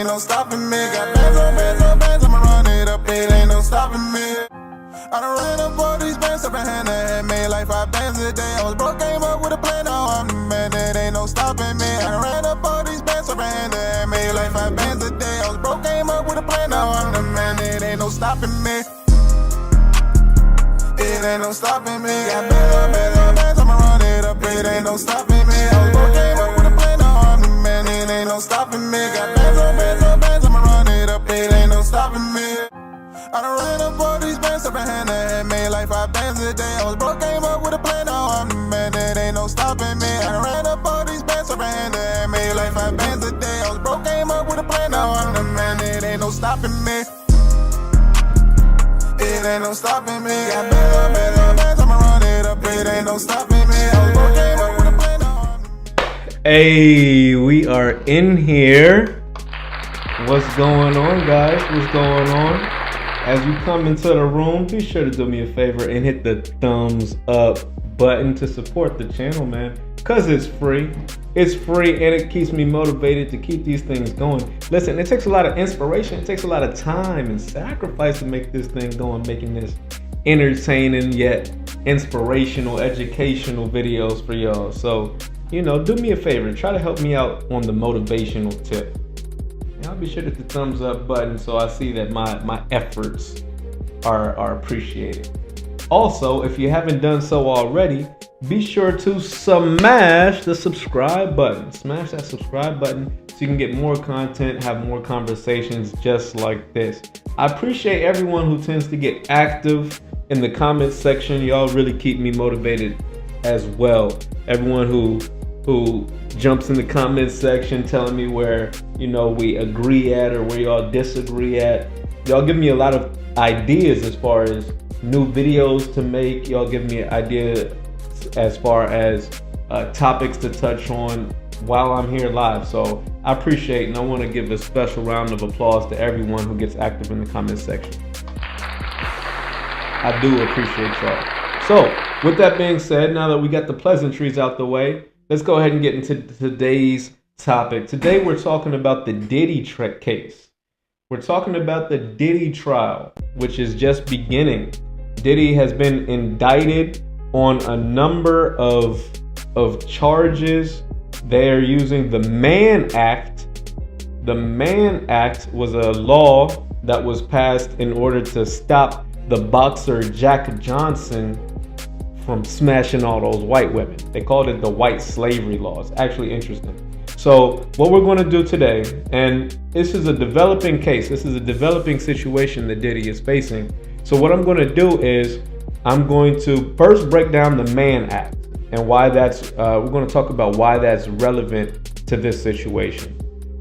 ain't no stopping me. Got bands on bands on bands, I'ma run it up, it ain't no stopping me. I done ran up all these bands up in hand and made like 5 bands a day. I was broke, came up with a plan, now I'm the man, it ain't no stopping me. I done ran up all these bands up in hand and made like 5 bands a day. I was broke, came up with a plan, now I'm the man, it ain't no stopping me. It ain't no stopping me. Got bands on bands on bands, I'ma run it up, it ain't no stopping me. I was broke, came up with a plan, now I'm the man, it ain't no stopping me. Got bands on bands on bands, I'ma run it up, it ain't no stopping me. I done ran up all these bands up in hand and made like 5 bands a day. I was broke, came up with a plan, now I'm the man, it ain't no stopping me. I done ran up all these bands up in hand and made like 5 bands a day. I was broke, came up with a plan, now I'm the man, it ain't no stopping me. It ain't no stopping me. Got bands on bands on bands, I'ma run it up, it ain't no stopping me. I was broke, came up with a plan, now I'm the man. Hey, we are in here. What's going on, guys? What's going on? As you come into the room, be sure to do me a favor and hit the thumbs up button to support the channel, man. Cause it's free. It's free and it keeps me motivated to keep these things going. Listen, it takes a lot of inspiration. It takes a lot of time and sacrifice to make this thing go and making this entertaining yet inspirational, educational videos for y'all. So, do me a favor. Try to help me out on the motivational tip. I'll be sure to hit the thumbs up button so I see that my efforts are appreciated. Also, if you haven't done so already, be sure to smash the subscribe button. Smash that subscribe button so you can get more content, have more conversations just like this. I appreciate everyone who tends to get active in the comments section. Y'all really keep me motivated as well. Everyone who jumps in the comments section telling me where we agree at or where y'all disagree at. Y'all give me a lot of ideas as far as new videos to make. Y'all give me an idea as far as topics to touch on while I'm here live. So I appreciate and I want to give a special round of applause to everyone who gets active in the comments section. I do appreciate y'all. So with that being said, now that we got the pleasantries out the way, let's go ahead and get into today's topic. Today we're talking about the Diddy case. We're talking about the Diddy trial, which is just beginning. Diddy has been indicted on a number of charges. They are using the Mann Act. The Mann Act was a law that was passed in order to stop the boxer Jack Johnson from smashing all those white women. They called it the white slavery laws. Actually interesting. So what we're going to do today, and this is a developing case, this is a developing situation that Diddy is facing. So what I'm going to do is I'm going to first break down the Mann Act and why that's, we're going to talk about why that's relevant to this situation.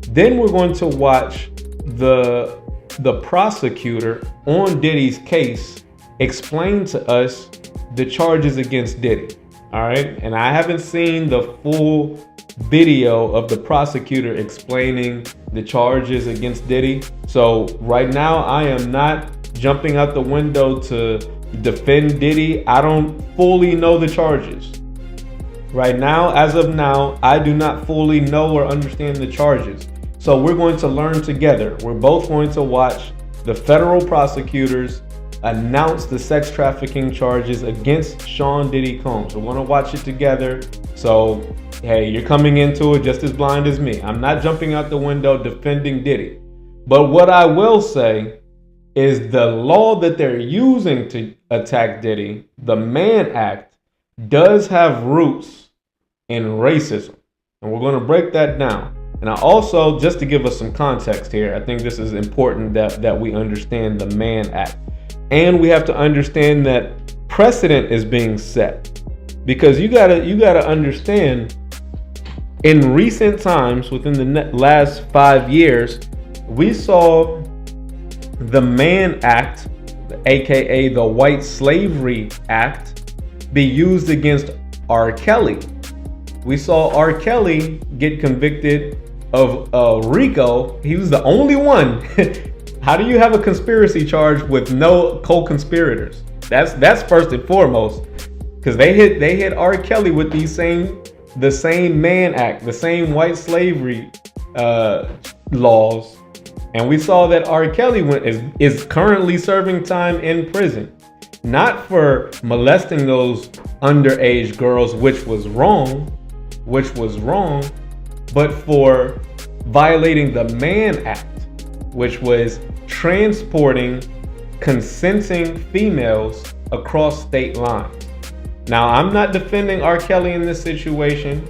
Then we're going to watch the prosecutor on Diddy's case explain to us the charges against Diddy. All right. And I haven't seen the full video of the prosecutor explaining the charges against Diddy. So right now I am not jumping out the window to defend Diddy. I don't fully know the charges. Right now, as of now, I do not fully know or understand the charges. So we're going to learn together. We're both going to watch the federal prosecutors announce the sex trafficking charges against Sean Diddy Combs. We want to watch it together. So, hey, you're coming into it just as blind as me. I'm not jumping out the window defending Diddy. But what I will say is the law that they're using to attack Diddy, the Mann Act, does have roots in racism. And we're going to break that down. And I also, just to give us some context here, I think this is important that we understand the Mann Act. And we have to understand that precedent is being set. Because you gotta understand, in recent times, within the last 5 years, we saw the Mann Act, aka the White Slavery Act, be used against R. Kelly. We saw R. Kelly get convicted of RICO. He was the only one. How do you have a conspiracy charge with no co-conspirators? That's first and foremost, because they hit R. Kelly with the same Mann Act, the same white slavery laws And we saw that R. Kelly is currently serving time in prison, not for molesting those underage girls, which was wrong, but for violating the Mann Act, which was transporting consenting females across state lines. Now, I'm not defending R. Kelly in this situation,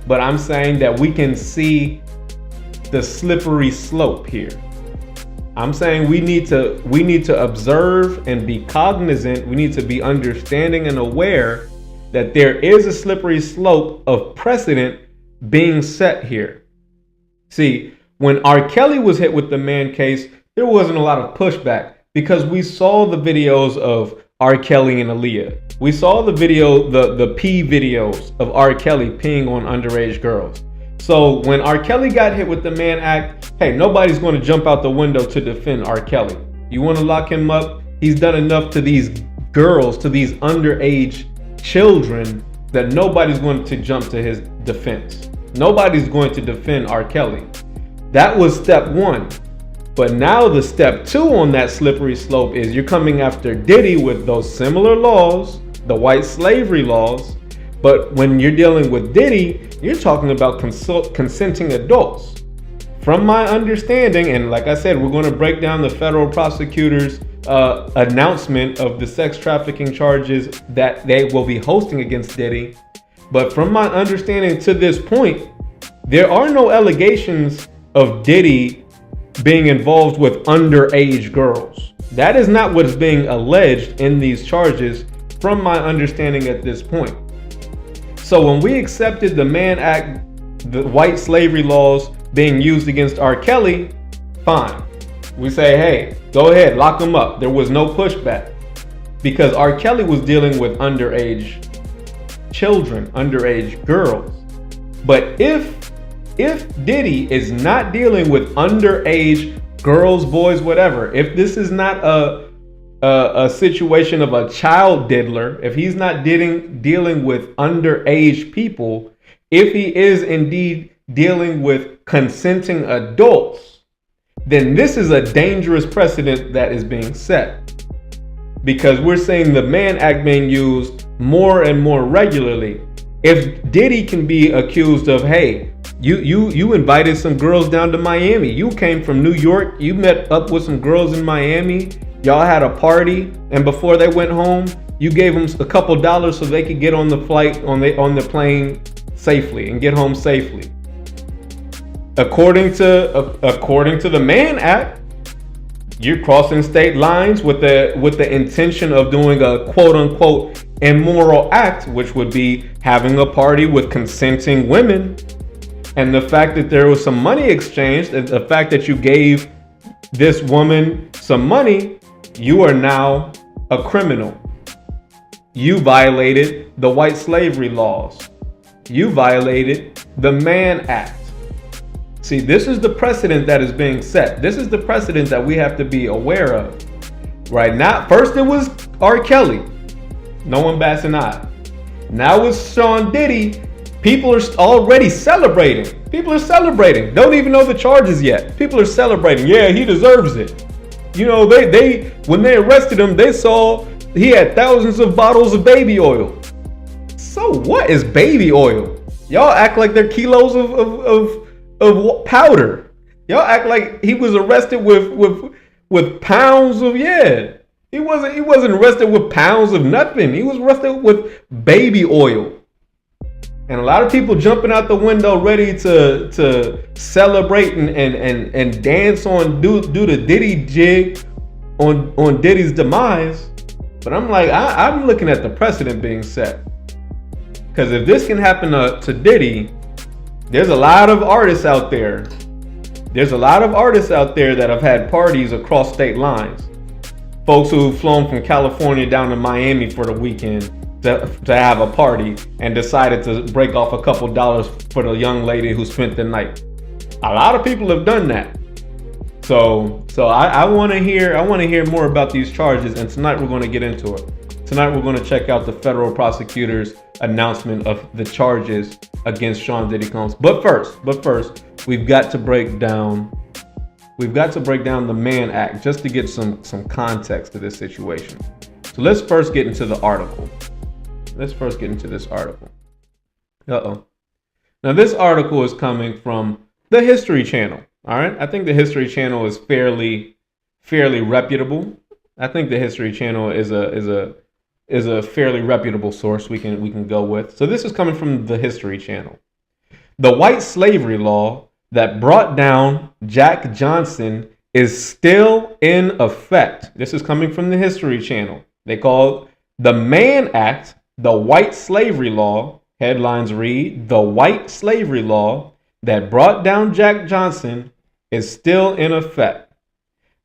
but I'm saying that we can see the slippery slope here. I'm saying we need to observe and be cognizant. We need to be understanding and aware that there is a slippery slope of precedent being set here. See, when R. Kelly was hit with the Mann case, there wasn't a lot of pushback because we saw the videos of R. Kelly and Aaliyah. We saw the pee videos of R. Kelly peeing on underage girls. So when R. Kelly got hit with the Mann Act, hey, nobody's going to jump out the window to defend R. Kelly. You want to lock him up? He's done enough to these girls, to these underage children, that nobody's going to jump to his defense. Nobody's going to defend R. Kelly. That was step one. But now the step two on that slippery slope is you're coming after Diddy with those similar laws, the white slavery laws. But when you're dealing with Diddy, you're talking about consenting adults. From my understanding, and like I said, we're going to break down the federal prosecutor's announcement of the sex trafficking charges that they will be hosting against Diddy. But from my understanding to this point, there are no allegations of Diddy being involved with underage girls. That is not what's being alleged in these charges from my understanding at this point. So when we accepted the Mann Act, the white slavery laws being used against R. Kelly, fine. We say, hey, go ahead, lock him up. There was no pushback because R. Kelly was dealing with underage children, underage girls. But if Diddy is not dealing with underage girls, boys, whatever, if this is not a situation of a child diddler, if he's not dealing with underage people, if he is indeed dealing with consenting adults, then this is a dangerous precedent that is being set. Because we're seeing the Mann Act being used more and more regularly. If Diddy can be accused of, hey, you invited some girls down to Miami. You came from New York. You met up with some girls in Miami. Y'all had a party, and before they went home, you gave them a couple dollars so they could get on the flight, on the plane safely and get home safely. According to the Mann Act, you're crossing state lines with the intention of doing a quote unquote immoral act, which would be having a party with consenting women. And the fact that there was some money exchanged, and the fact that you gave this woman some money, you are now a criminal. You violated the white slavery laws. You violated the Mann Act. See, this is the precedent that is being set. This is the precedent that we have to be aware of. Right now, first it was R. Kelly. No one bats an eye. Now it's Sean Diddy. People are already celebrating. People are celebrating. Don't even know the charges yet. People are celebrating. Yeah, he deserves it. You know, they when they arrested him, they saw he had thousands of bottles of baby oil. So what is baby oil? Y'all act like they're kilos of powder. Y'all act like he was arrested with pounds of, yeah. He wasn't arrested with pounds of nothing. He was arrested with baby oil. And a lot of people jumping out the window ready to celebrate and dance on do the Diddy jig on Diddy's demise. But I'm like, I'm looking at the precedent being set. Because if this can happen to Diddy, there's a lot of artists out there. There's a lot of artists out there that have had parties across state lines. Folks who've flown from California down to Miami for the weekend to have a party and decided to break off a couple dollars for the young lady who spent the night. A lot of people have done that. So I want to hear more about these charges, and tonight we're going to get into it. Tonight we're going to check out the federal prosecutor's announcement of the charges against Sean Diddy Combs. But first, we've got to break down we've got to break down the Mann Act just to get some context to this situation. So let's first get into the article. Let's first get into this article. Now this article is coming from the History Channel. All right, I think the History Channel is fairly reputable. I think the History Channel is a fairly reputable source we can go with. So this is coming from the History Channel. The white slavery law that brought down Jack Johnson is still in effect. This is coming from the History Channel. They call the Mann Act the white slavery law. Headlines read, the white slavery law that brought down Jack Johnson is still in effect.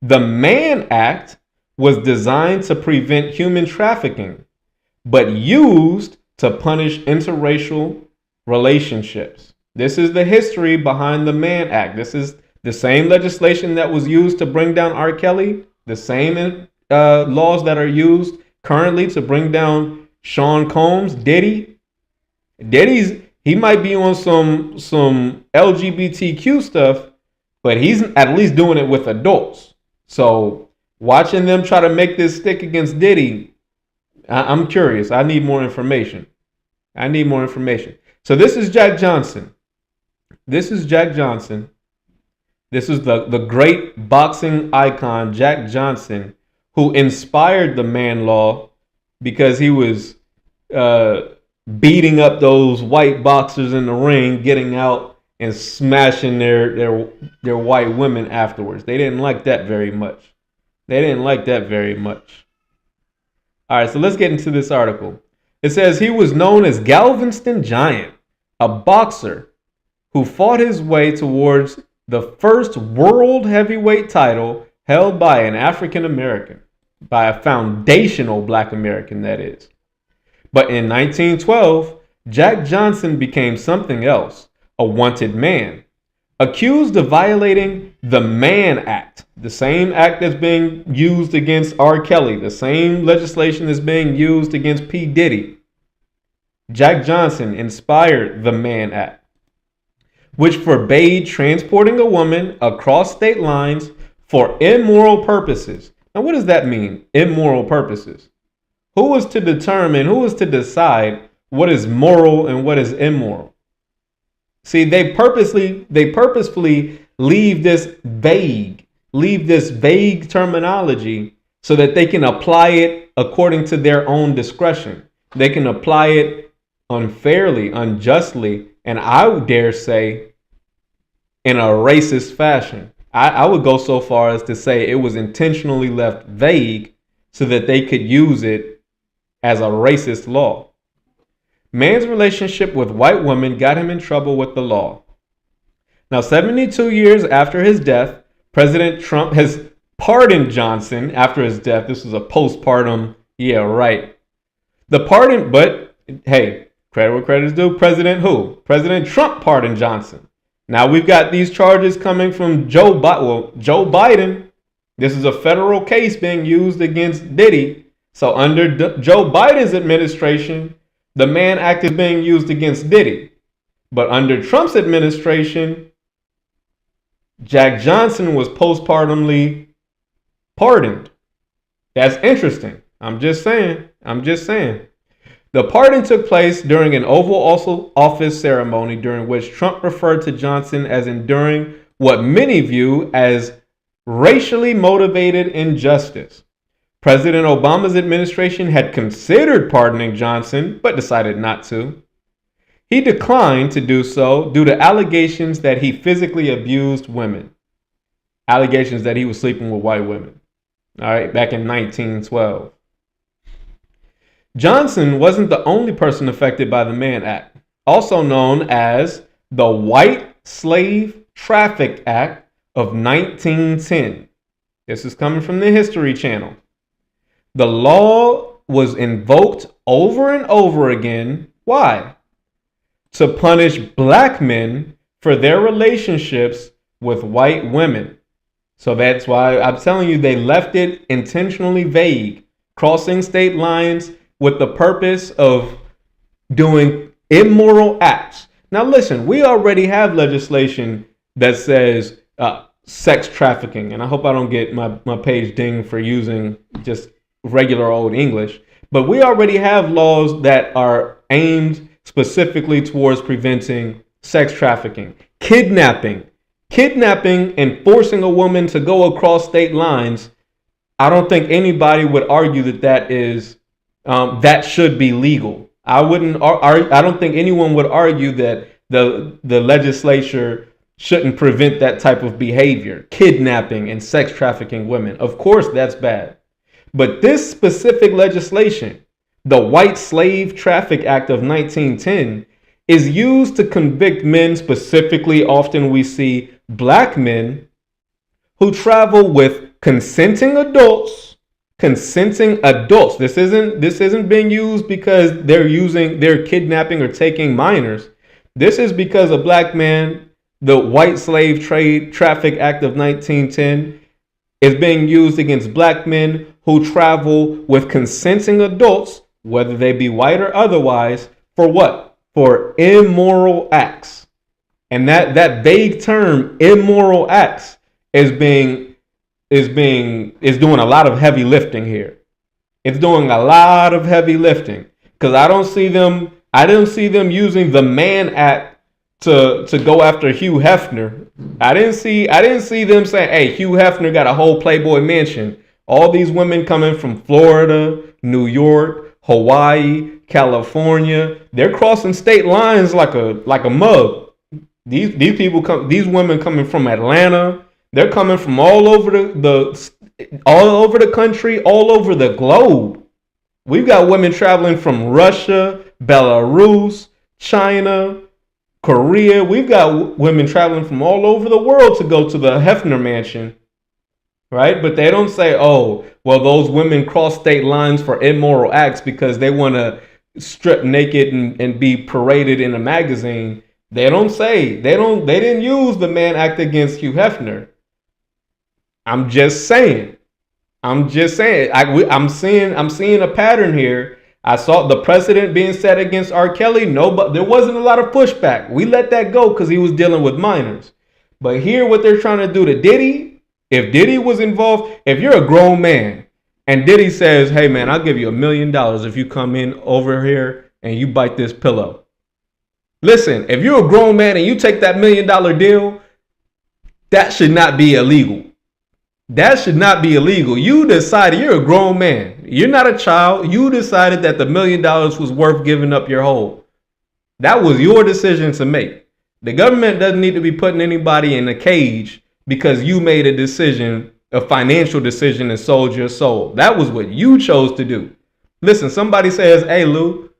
The Mann Act was designed to prevent human trafficking, but used to punish interracial relationships. This is the history behind the Mann Act. This is the same legislation that was used to bring down R. Kelly, the same laws that are used currently to bring down Sean Combs, Diddy. He might be on some LGBTQ stuff, but he's at least doing it with adults. So watching them try to make this stick against Diddy, I'm curious. I need more information. So this is Jack Johnson. This is the great boxing icon, Jack Johnson, who inspired the Mann Law because he was beating up those white boxers in the ring, getting out and smashing their white women afterwards. They didn't like that very much. All right, so let's get into this article. It says he was known as Galveston Giant, a boxer who fought his way towards the first world heavyweight title held by an African American, by a foundational Black American, that is. But in 1912, Jack Johnson became something else, a wanted man, accused of violating the Mann Act, the same act that's being used against R. Kelly, the same legislation that's being used against P. Diddy. Jack Johnson inspired the Mann Act, which forbade transporting a woman across state lines for immoral purposes. Now, what does that mean, immoral purposes? Who was to decide what is moral and what is immoral? See, they purposefully leave this vague terminology so that they can apply it according to their own discretion. They can apply it unfairly, unjustly, and I would dare say in a racist fashion. I would go so far as to say it was intentionally left vague so that they could use it as a racist law. Mann's relationship with white women got him in trouble with the law. Now, 72 years after his death, President Trump has pardoned Johnson after his death. This was a postpartum, yeah, right. The pardon, but hey, credit where credit is due. President Trump pardoned Johnson. Now we've got these charges coming from Joe Biden. This is a federal case being used against Diddy. So under Joe Biden's administration, the Mann Act is being used against Diddy. But under Trump's administration, Jack Johnson was postpartumly pardoned. That's interesting. I'm just saying. The pardon took place during an Oval Office ceremony during which Trump referred to Johnson as enduring what many view as racially motivated injustice. President Obama's administration had considered pardoning Johnson, but decided not to. He declined to do so due to allegations that he physically abused women. Allegations that he was sleeping with white women. All right, back in 1912. Johnson wasn't the only person affected by the Mann Act, also known as the White Slave Traffic Act of 1910. This is coming from the History Channel. The law was invoked over and over again. Why? To punish black men for their relationships with white women. So that's why I'm telling you, they left it intentionally vague, crossing state lines with the purpose of doing immoral acts. Now listen, we already have legislation that says sex trafficking. And I hope I don't get my page dinged for using just regular old English. But we already have laws that are aimed specifically towards preventing sex trafficking. Kidnapping and forcing a woman to go across state lines. I don't think anybody would argue that is that should be legal. I don't think anyone would argue that the legislature shouldn't prevent that type of behavior. Kidnapping and sex trafficking women. Of course, that's bad. But this specific legislation, the White Slave Traffic Act of 1910, is used to convict men, specifically often we see black men, who travel with consenting adults. This isn't being used because they're kidnapping or taking minors. This is because a black man, the White Slave Traffic Act of 1910, is being used against black men who travel with consenting adults, whether they be white or otherwise, for what? For immoral acts. And that vague term, immoral acts, is doing a lot of heavy lifting here. It's doing a lot of heavy lifting because I don't see them using the Mann Act to go after Hugh Hefner. I didn't see them saying, hey, Hugh Hefner got a whole Playboy mansion. All these women coming from Florida, New York, Hawaii, California, they're crossing state lines like a mug. These women coming from Atlanta, they're coming from all over the country, all over the globe. We've got women traveling from Russia, Belarus, China, Korea. We've got women traveling from all over the world to go to the Hefner mansion, right? But they don't say, oh, well, those women cross state lines for immoral acts because they want to strip naked and be paraded in a magazine. They didn't use the Mann Act against Hugh Hefner. I'm just saying. I'm seeing a pattern here. I saw the precedent being set against R. Kelly. No, but there wasn't a lot of pushback. We let that go because he was dealing with minors. But here, what they're trying to do to Diddy, if Diddy was involved, if you're a grown man and Diddy says, hey man, I'll give you $1 million if you come in over here and you bite this pillow. Listen, if you're a grown man and you take that $1 million deal, that should not be illegal. That should not be illegal. You decided, you're a grown man. You're not a child. You decided that the $1 million was worth giving up your whole. That was your decision to make. The government doesn't need to be putting anybody in a cage because you made a decision, a financial decision, and sold your soul. That was what you chose to do. Listen, somebody says, hey Lou,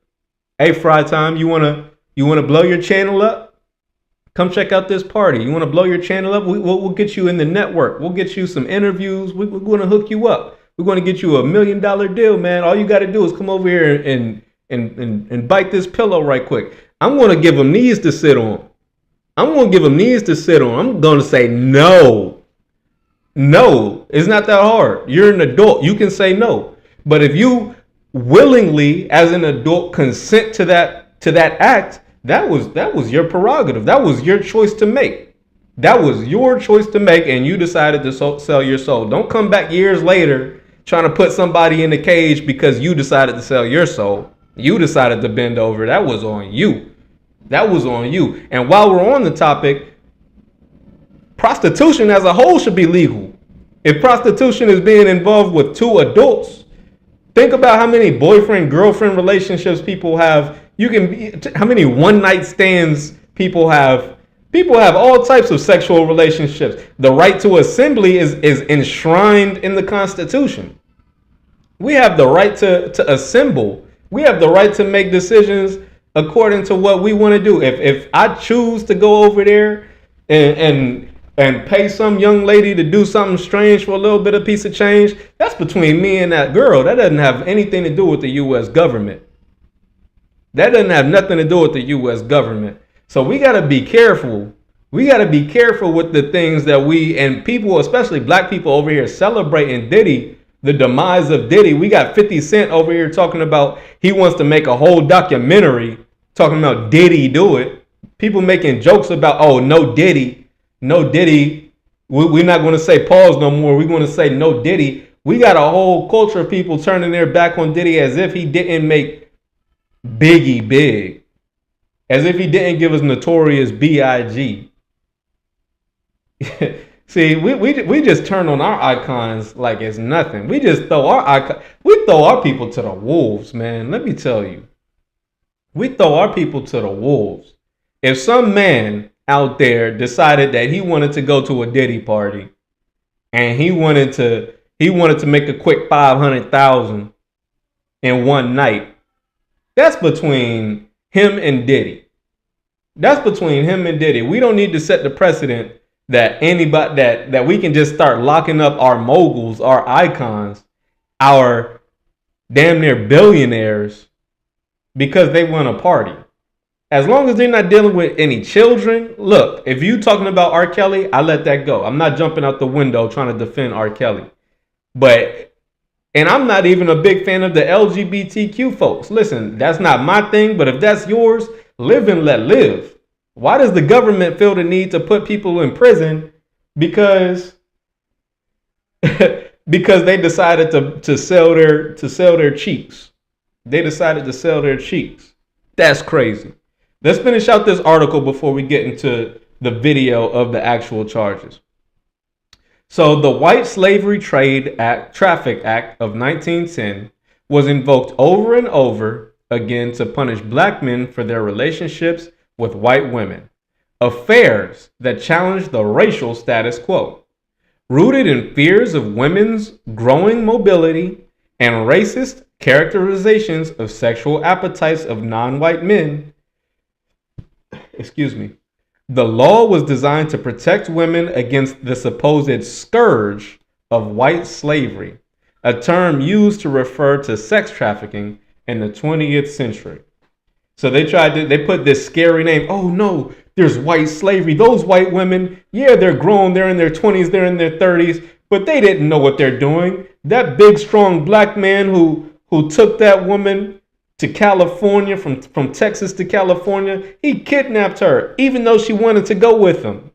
hey Fry Time, you wanna blow your channel up? Come check out this party. You want to blow your channel up? We'll get you in the network. We'll get you some interviews. We're going to hook you up. We're going to get you $1 million deal, man. All you got to do is come over here and bite this pillow right quick. I'm going to give them knees to sit on. I'm going to say no. No, it's not that hard. You're an adult. You can say no. But if you willingly, as an adult, consent to that act, that was your prerogative. That was your choice to make. That was your choice to make, and you decided to sell your soul. Don't come back years later trying to put somebody in the cage because you decided to sell your soul. You decided to bend over. That was on you. That was on you. And while we're on the topic, prostitution as a whole should be legal. If prostitution is being involved with two adults, think about how many boyfriend-girlfriend relationships people have. How many one-night stands people have. People have all types of sexual relationships. The right to assembly is enshrined in the Constitution. We have the right to assemble. We have the right to make decisions according to what we want to do. If I choose to go over there and pay some young lady to do something strange for a little bit of piece of change, that's between me and that girl. That doesn't have anything to do with the U.S. government. That doesn't have nothing to do with the U.S. government. So we got to be careful. We got to be careful with the things that and people, especially black people over here celebrating Diddy, the demise of Diddy. We got 50 Cent over here talking about he wants to make a whole documentary talking about Diddy do it. People making jokes about, oh, no Diddy We're not going to say pause no more. We're going to say no Diddy. We got a whole culture of people turning their back on Diddy as if he didn't make Biggie big. As if he didn't give us Notorious B.I.G. See, we just turn on our icons like it's nothing. We just throw our people to the wolves, man. Let me tell you. We throw our people to the wolves. If some man out there decided that he wanted to go to a Diddy party and he wanted to make a quick 500,000 in one night, that's between him and Diddy. That's between him and Diddy. We don't need to set the precedent that anybody that we can just start locking up our moguls, our icons, our damn near billionaires because they want a party. As long as they're not dealing with any children, look, if you talking about R. Kelly, I let that go. I'm not jumping out the window trying to defend R. Kelly. And I'm not even a big fan of the LGBTQ folks. Listen, that's not my thing, but if that's yours, live and let live. Why does the government feel the need to put people in prison because they decided to sell their cheeks? They decided to sell their cheeks. That's crazy. Let's finish out this article before we get into the video of the actual charges. So the White Slavery Traffic Act of 1910 was invoked over and over again to punish black men for their relationships with white women, affairs that challenged the racial status quo. Rooted in fears of women's growing mobility and racist characterizations of sexual appetites of non-white men, the law was designed to protect women against the supposed scourge of white slavery, a term used to refer to sex trafficking in the 20th century. So they put this scary name. Oh no, there's white slavery. Those white women, yeah, they're grown, they're in their 20s, they're in their 30s, but they didn't know what they're doing. That big, strong black man who took that woman to California, from Texas to California, he kidnapped her, even though she wanted to go with him.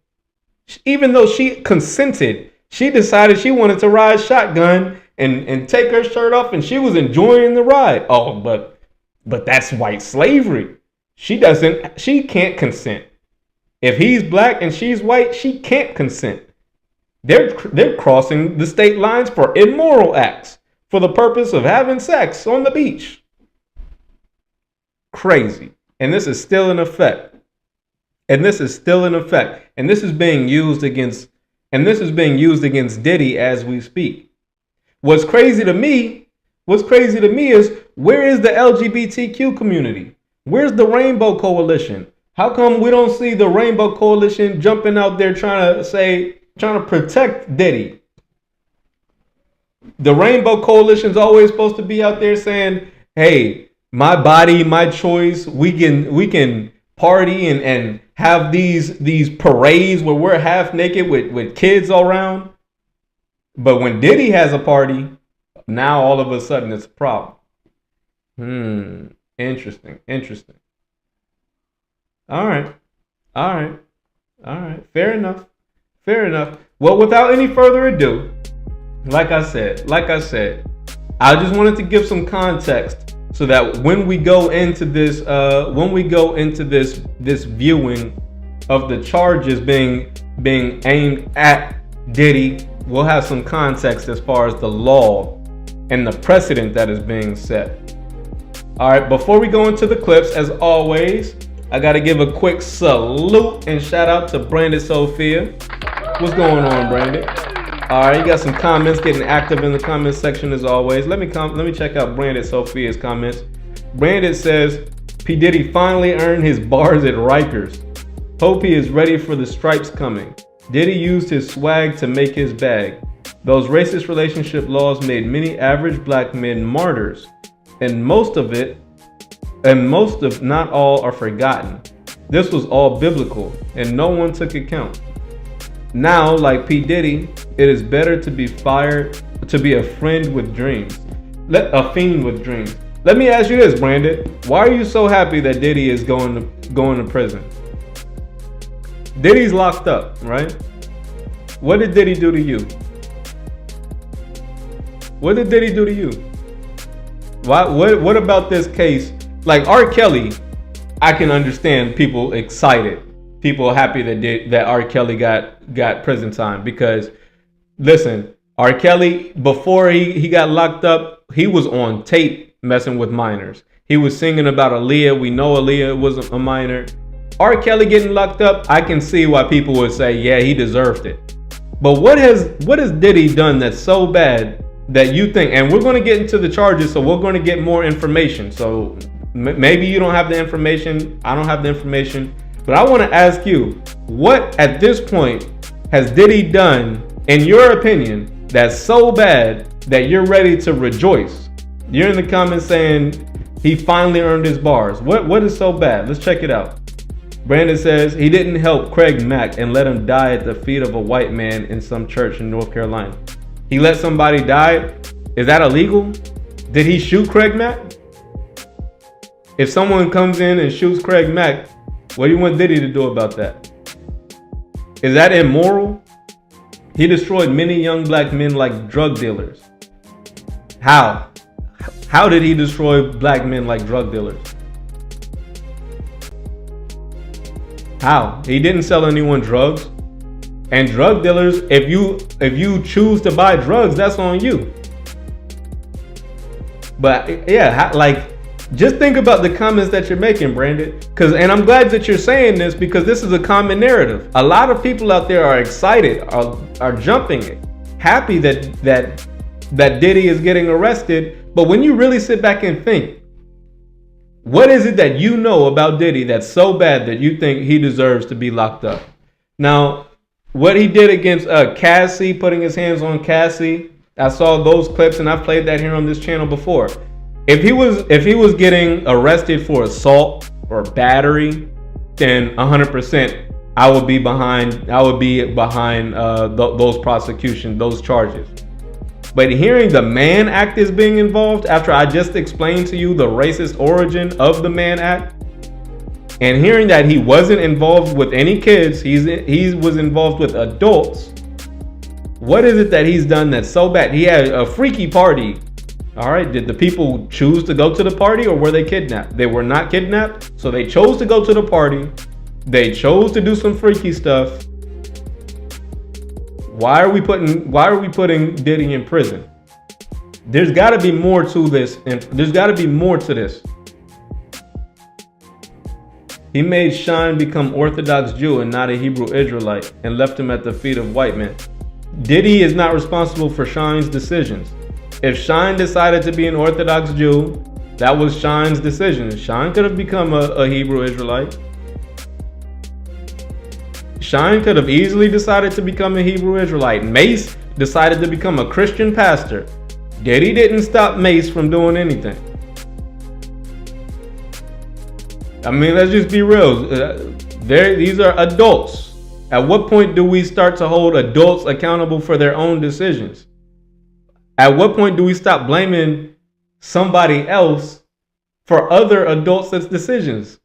Even though she consented, she decided she wanted to ride shotgun and take her shirt off, and she was enjoying the ride. Oh, but that's white slavery. She can't consent. If he's black and she's white, she can't consent. They're crossing the state lines for immoral acts for the purpose of having sex on the beach. Crazy. And this is still in effect. And this is being used against Diddy as we speak. What's crazy to me is, where is the LGBTQ community? Where's the Rainbow Coalition? How come we don't see the Rainbow Coalition jumping out there trying to protect Diddy? The Rainbow Coalition's always supposed to be out there saying, hey, my body, my choice. We can party and have these parades where we're half naked with kids all around. But when Diddy has a party, now all of a sudden it's a problem. Interesting. All right. Fair enough. Well, without any further ado, like I said, I just wanted to give some context so that when we go into this viewing of the charges being aimed at Diddy, we'll have some context as far as the law and the precedent that is being set. All right, before we go into the clips, as always, I got to give a quick salute and shout out to Brandon Sophia. What's going on, Brandon? All right, you got some comments, getting active in the comment section as always. Let me check out Brandon Sophia's comments. Brandon says, P. Diddy finally earned his bars at Rikers. Hope he is ready for the stripes coming. Diddy used his swag to make his bag. Those racist relationship laws made many average black men martyrs, and most of not all are forgotten. This was all biblical, and no one took account. Now, like P. Diddy, it is better to be a fiend with dreams. Let me ask you this, Brandon. Why are you so happy that Diddy is going to prison? Diddy's locked up, right? What did Diddy do to you? What did Diddy do to you? What about this case? Like R. Kelly, I can understand people excited, people happy that R. Kelly got prison time, because listen, R. Kelly, before he got locked up, he was on tape messing with minors. He was singing about Aaliyah. We know Aaliyah was a minor. R. Kelly getting locked up, I can see why people would say, yeah, he deserved it. But what has Diddy done that's so bad that you think, and we're going to get into the charges, so we're going to get more information. So maybe you don't have the information, I don't have the information, but I want to ask you, what at this point has Diddy done, in your opinion, that's so bad that you're ready to rejoice? You're in the comments saying he finally earned his bars. What is so bad? Let's check it out. Brandon says he didn't help Craig Mack and let him die at the feet of a white man in some church in North Carolina. He let somebody die? Is that illegal? Did he shoot Craig Mack? If someone comes in and shoots Craig Mack, what do you want Diddy to do about that? Is that immoral? He destroyed many young black men like drug dealers. How? How did he destroy black men like drug dealers? How? He didn't sell anyone drugs. And drug dealers, if you choose to buy drugs, that's on you. But yeah, just think about the comments that you're making, Brandon. And I'm glad that you're saying this, because this is a common narrative. A lot of people out there are excited, are jumping, happy that Diddy is getting arrested. But when you really sit back and think, what is it that you know about Diddy that's so bad that you think he deserves to be locked up? Now, what he did against Cassie, putting his hands on Cassie, I saw those clips and I've played that here on this channel before. If he was getting arrested for assault or battery, then 100% I would be behind those prosecution, those charges. But hearing the Mann Act is being involved, after I just explained to you the racist origin of the Mann Act, and hearing that he wasn't involved with any kids, he was involved with adults. What is it that he's done that's so bad? He had a freaky party. All right, did the people choose to go to the party, or were they kidnapped? They were not kidnapped, so they chose to go to the party. They chose to do some freaky stuff. Why are we putting Diddy in prison? There's got to be more to this, and there's got to be more to this. He made Shine become Orthodox Jew and not a Hebrew Israelite, and left him at the feet of white men. Diddy is not responsible for Shine's decisions. If Shine decided to be an Orthodox Jew, that was Shine's decision. Shine could have become a Hebrew Israelite. Shine could have easily decided to become a Hebrew Israelite. Mace decided to become a Christian pastor. Diddy didn't stop Mace from doing anything. I mean, let's just be real. These are adults. At what point do we start to hold adults accountable for their own decisions? At what point do we stop blaming somebody else for other adults' decisions?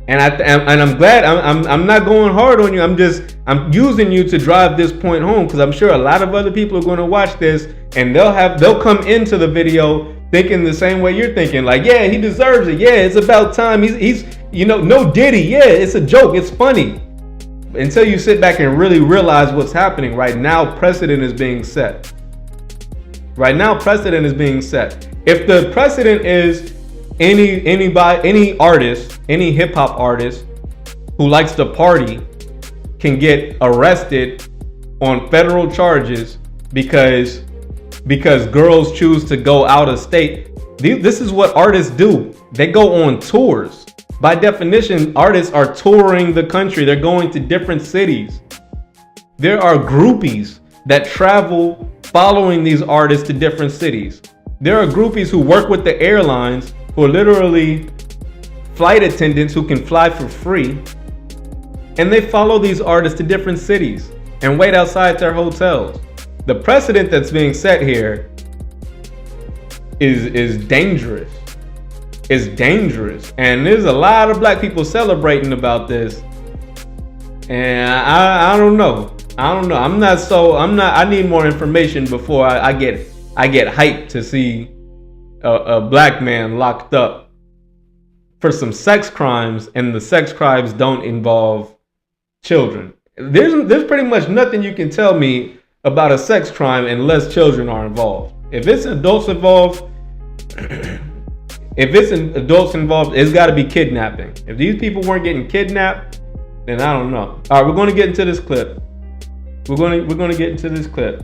And I'm glad I'm not going hard on you. I'm using you to drive this point home, because I'm sure a lot of other people are going to watch this and they'll come into the video thinking the same way you're thinking. Like, yeah, he deserves it. Yeah, it's about time. He's no Diddy. Yeah, it's a joke. It's funny. Until you sit back and really realize what's happening right now, precedent is being set. Right now, precedent is being set. If the precedent is any artist, any hip hop artist who likes to party can get arrested on federal charges because girls choose to go out of state. This is what artists do. They go on tours. By definition, artists are touring the country. They're going to different cities. There are groupies that travel following these artists to different cities. There are groupies who work with the airlines, who are literally flight attendants who can fly for free. And they follow these artists to different cities and wait outside their hotels. The precedent that's being set here is dangerous. It's dangerous. And there's a lot of black people celebrating about this. And I don't know. I need more information before I get hyped to see a black man locked up for some sex crimes, and the sex crimes don't involve children. There's pretty much nothing you can tell me about a sex crime unless children are involved. If it's adults involved, it's got to be kidnapping. If these people weren't getting kidnapped, then I don't know. All right, we're going to get into this clip. We're going to get into this clip.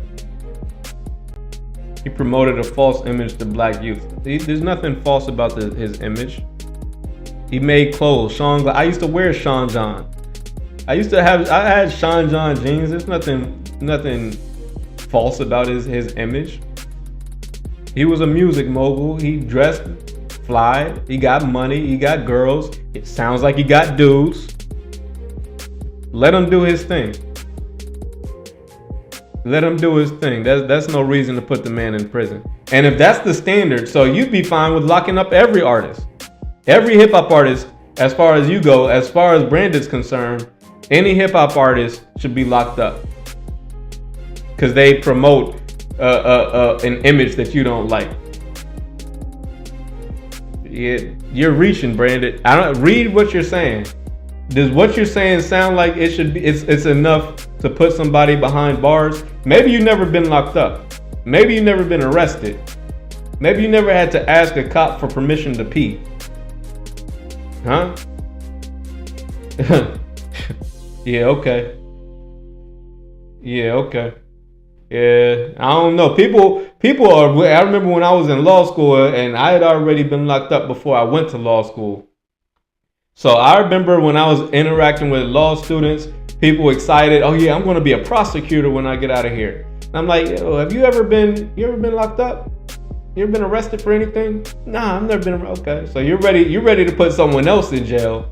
He promoted a false image to black youth. There's nothing false about his image. He made clothes. I used to wear Sean John. I had Sean John jeans. There's nothing false about his image. He was a music mogul. He dressed fly. He got money. He got girls. It sounds like he got dudes. Let him do his thing. Let him do his thing. That's no reason to put the man in prison. And if that's the standard, so you'd be fine with locking up every artist. Every hip hop artist, as far as you go, as far as Brandon's concerned, any hip hop artist should be locked up. Because they promote an image that you don't like. You're reaching, Brandon. I don't read what you're saying. Does what you're saying sound like it should be? It's enough to put somebody behind bars? Maybe you've never been locked up. Maybe you've never been arrested. Maybe you never had to ask a cop for permission to pee. Huh? Yeah, okay. Yeah, I don't know. People are. I remember when I was in law school and I had already been locked up before I went to law school. So I remember when I was interacting with law students, people excited. Oh yeah, I'm going to be a prosecutor when I get out of here. And I'm like, yo, have you ever been locked up? You ever been arrested for anything? Nah, I've never been. Okay, so you're ready to put someone else in jail.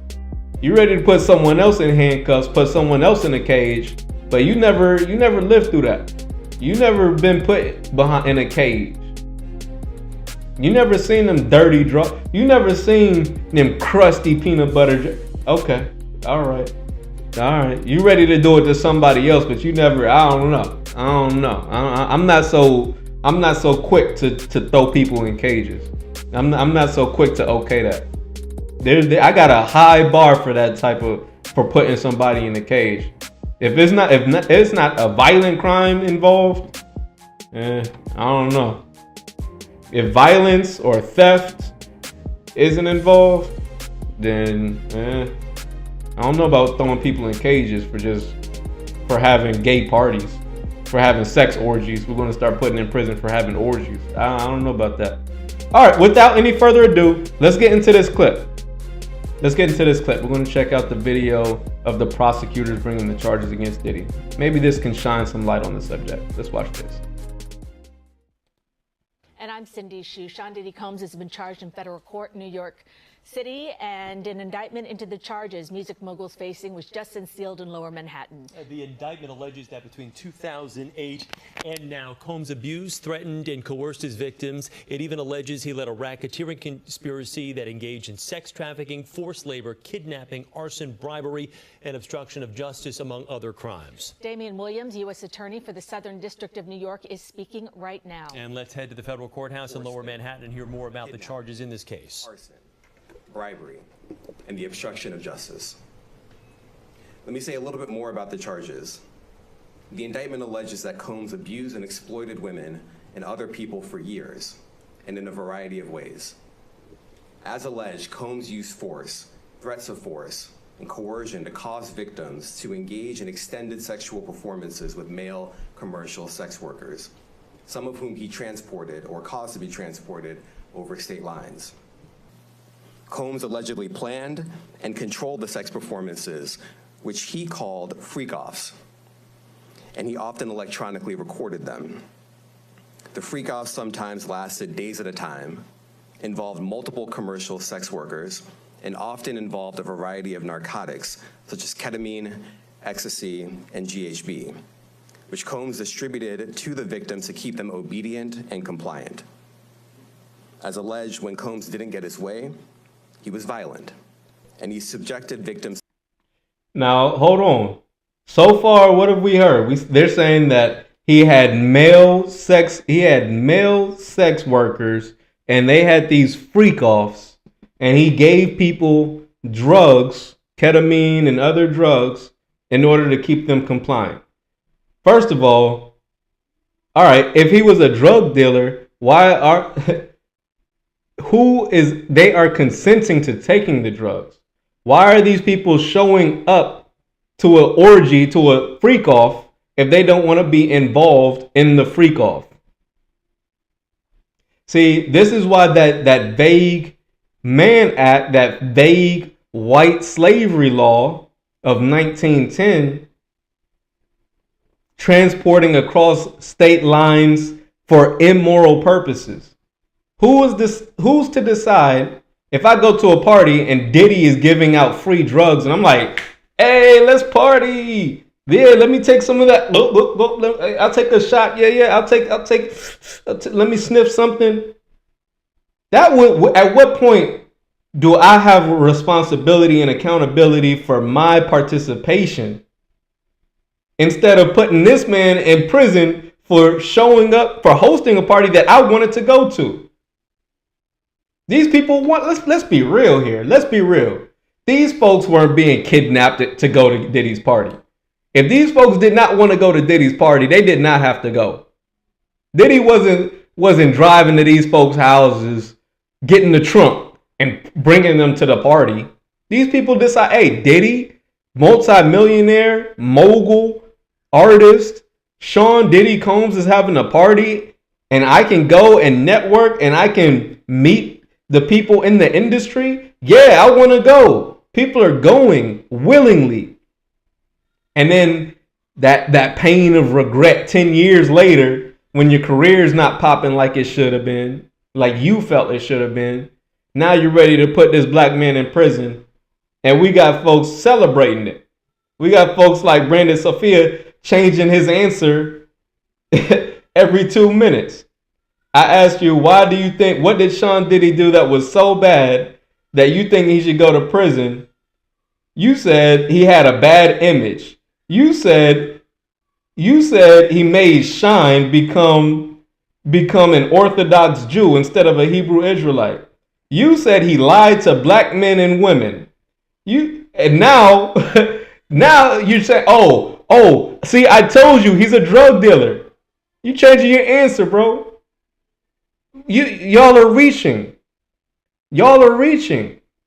You're ready to put someone else in handcuffs, put someone else in a cage, but you never lived through that. You never been put behind in a cage. You never seen them dirty drugs. You never seen them crusty peanut butter. Okay, all right. You ready to do it to somebody else, but you never. I don't know. I'm not so quick to throw people in cages. I'm not so quick to okay that. I got a high bar for that for putting somebody in a cage. If it's not a violent crime involved, I don't know. If violence or theft isn't involved, then I don't know about throwing people in cages for having gay parties, for having sex orgies. We're going to start putting in prison for having orgies. I don't know about that. All right, without any further ado, let's get into this clip. We're going to check out the video of the prosecutors bringing the charges against Diddy. Maybe this can shine some light on the subject. Let's watch this. And I'm Cindy Hsu. Sean Diddy Combs has been charged in federal court in New York City, and an indictment into the charges music mogul's facing was just unsealed in Lower Manhattan. The indictment alleges that between 2008 and now, Combs abused, threatened, and coerced his victims. It even alleges he led a racketeering conspiracy that engaged in sex trafficking, forced labor, kidnapping, arson, bribery, and obstruction of justice, among other crimes. Damian Williams, U.S. Attorney for the Southern District of New York, is speaking right now. And let's head to the federal courthouse in Lower Manhattan and hear more about the charges in this case. Arson, bribery, and the obstruction of justice. Let me say a little bit more about the charges. The indictment alleges that Combs abused and exploited women and other people for years, and in a variety of ways. As alleged, Combs used force, threats of force, and coercion to cause victims to engage in extended sexual performances with male commercial sex workers, some of whom he transported or caused to be transported over state lines. Combs allegedly planned and controlled the sex performances, which he called freak-offs, and he often electronically recorded them. The freak-offs sometimes lasted days at a time, involved multiple commercial sex workers, and often involved a variety of narcotics, such as ketamine, ecstasy, and GHB, which Combs distributed to the victims to keep them obedient and compliant. As alleged, when Combs didn't get his way, he was violent, and he subjected victims. Now, hold on. So far, what have we heard? They're saying that he had male sex workers, and they had these freak offs, and he gave people drugs, ketamine and other drugs, in order to keep them compliant. First of all right, if he was a drug dealer, they are consenting to taking the drugs. Why are these people showing up to an orgy, to a freak off, if they don't want to be involved in the freak off? See, this is why that vague Mann Act, that vague white slavery law of 1910, transporting across state lines for immoral purposes. Who's to decide if I go to a party and Diddy is giving out free drugs and I'm like, hey, let's party. Yeah, let me take some of that. I'll take a shot. Yeah. I'll take. Let me sniff something. At what point do I have responsibility and accountability for my participation, instead of putting this man in prison for showing up, for hosting a party that I wanted to go to? These people let's be real here. Let's be real. These folks weren't being kidnapped to go to Diddy's party. If these folks did not want to go to Diddy's party, they did not have to go. Diddy wasn't driving to these folks' houses, getting the trunk and bringing them to the party. These people decide, hey, Diddy, multi-millionaire, mogul, artist, Sean Diddy Combs is having a party, and I can go and network and I can meet the people in the industry. Yeah, I want to go. People are going willingly. And then that pain of regret 10 years later, when your career is not popping like it should have been, like you felt it should have been, now you're ready to put this black man in prison. And we got folks celebrating it. We got folks like Brandon Sophia changing his answer every 2 minutes. I asked you, what did Sean Diddy do that was so bad that you think he should go to prison? You said he had a bad image. You said he made Shine become an Orthodox Jew instead of a Hebrew Israelite. You said he lied to black men and women. Now you say, see, I told you he's a drug dealer. You changing your answer, bro. Y'all are reaching.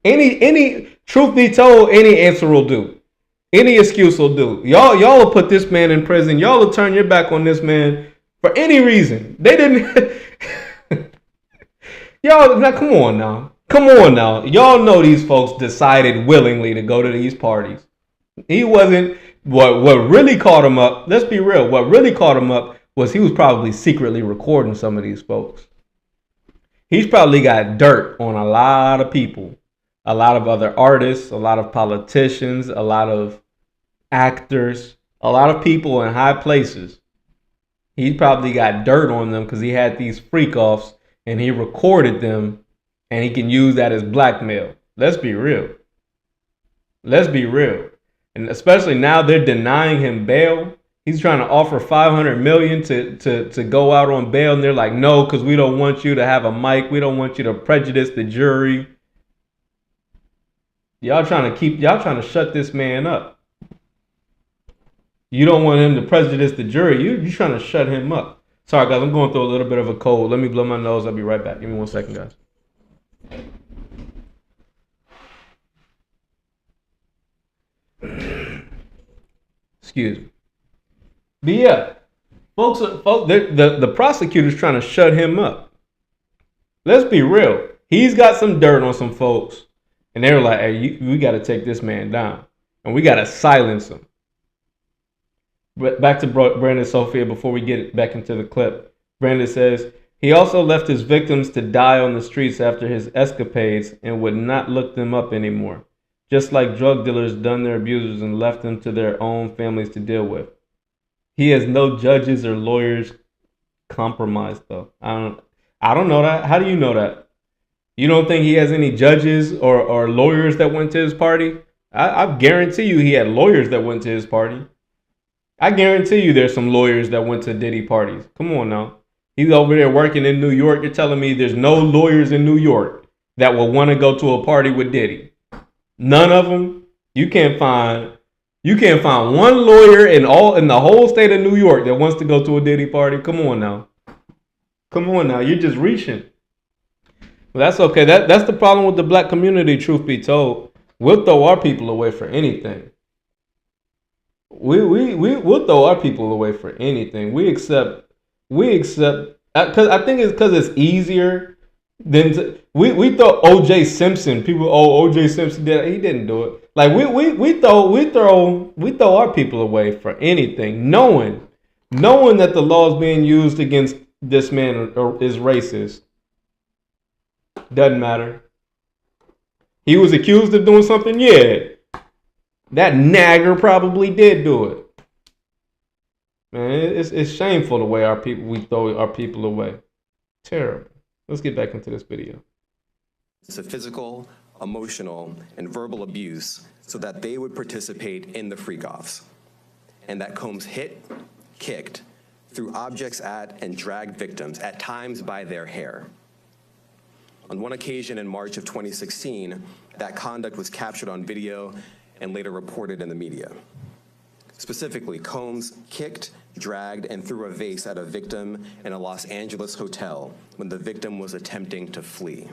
Any truth be told, any answer will do. Any excuse will do. Y'all will put this man in prison. Y'all will turn your back on this man for any reason. They didn't. Y'all, now come on now. Y'all know these folks decided willingly to go to these parties. He wasn't. What really caught him up, let's be real, what really caught him up was he was probably secretly recording some of these folks. He's probably got dirt on a lot of people, a lot of other artists, a lot of politicians, a lot of actors, a lot of people in high places. He probably got dirt on them because he had these freak offs and he recorded them and he can use that as blackmail. Let's be real. And especially now they're denying him bail. He's trying to offer $500 million to go out on bail, and they're like, no, because we don't want you to have a mic. We don't want you to prejudice the jury. Y'all trying to shut this man up. You don't want him to prejudice the jury. You're trying to shut him up. Sorry, guys, I'm going through a little bit of a cold. Let me blow my nose. I'll be right back. Give me 1 second, guys. Excuse me. But yeah, folks, the prosecutor's trying to shut him up. Let's be real. He's got some dirt on some folks, and they were like, hey, we got to take this man down, and we got to silence him. But back to Brandon Sophia before we get back into the clip. Brandon says, he also left his victims to die on the streets after his escapades and would not look them up anymore. Just like drug dealers done their abusers and left them to their own families to deal with. He has no judges or lawyers compromised, though. I don't know that. How do you know that? You don't think he has any judges or lawyers that went to his party? I guarantee you he had lawyers that went to his party. I guarantee you there's some lawyers that went to Diddy parties. Come on now. He's over there working in New York. You're telling me there's no lawyers in New York that will want to go to a party with Diddy? None of them. You can't find one lawyer in the whole state of New York that wants to go to a Diddy party. Come on now. Come on now. You're just reaching. Well, that's okay. That's the problem with the black community, truth be told. We'll throw our people away for anything. We'll throw our people away for anything. We accept because I think it's because it's easier than we throw O.J. Simpson. People, O.J. Simpson did it. He didn't do it. Like we throw our people away for anything, knowing that the laws being used against this man is racist. Doesn't matter. He was accused of doing something. Yeah, that nagger probably did do it. Man, it's shameful the way we throw our people away. Terrible. Let's get back into this video. It's a physical, emotional, and verbal abuse so that they would participate in the freak-offs, and that Combs hit, kicked, threw objects at, and dragged victims, at times by their hair. On one occasion in March of 2016, that conduct was captured on video and later reported in the media. Specifically, Combs kicked, dragged, and threw a vase at a victim in a Los Angeles hotel when the victim was attempting to flee.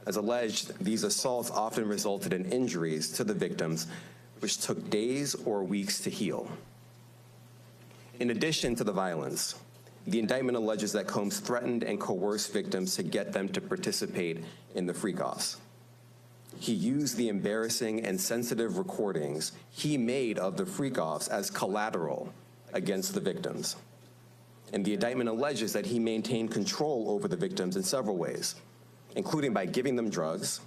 As alleged, these assaults often resulted in injuries to the victims, which took days or weeks to heal. In addition to the violence, the indictment alleges that Combs threatened and coerced victims to get them to participate in the freak-offs. He used the embarrassing and sensitive recordings he made of the freak-offs as collateral against the victims. And the indictment alleges that he maintained control over the victims in several ways, including by giving them drugs,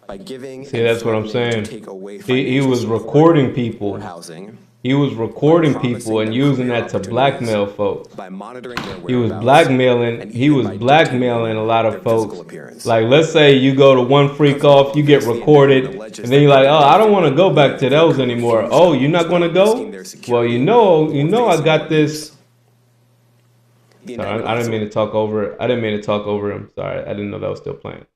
by giving See, that's what I'm saying. to take away He was financial recording support people. or housing. He was recording people and using that to blackmail folks. By monitoring their He was whereabouts blackmailing. and He even was by blackmailing a lot of dictating their folks. physical appearance. Like, let's say you go to one freak off, you get recorded, and then you're like, oh, I don't want to go back to those anymore. Oh, you're not going to go? Well, you know, I got this. Sorry, I didn't mean to talk over it. I didn't mean to talk over him. Sorry, I didn't know that was still playing.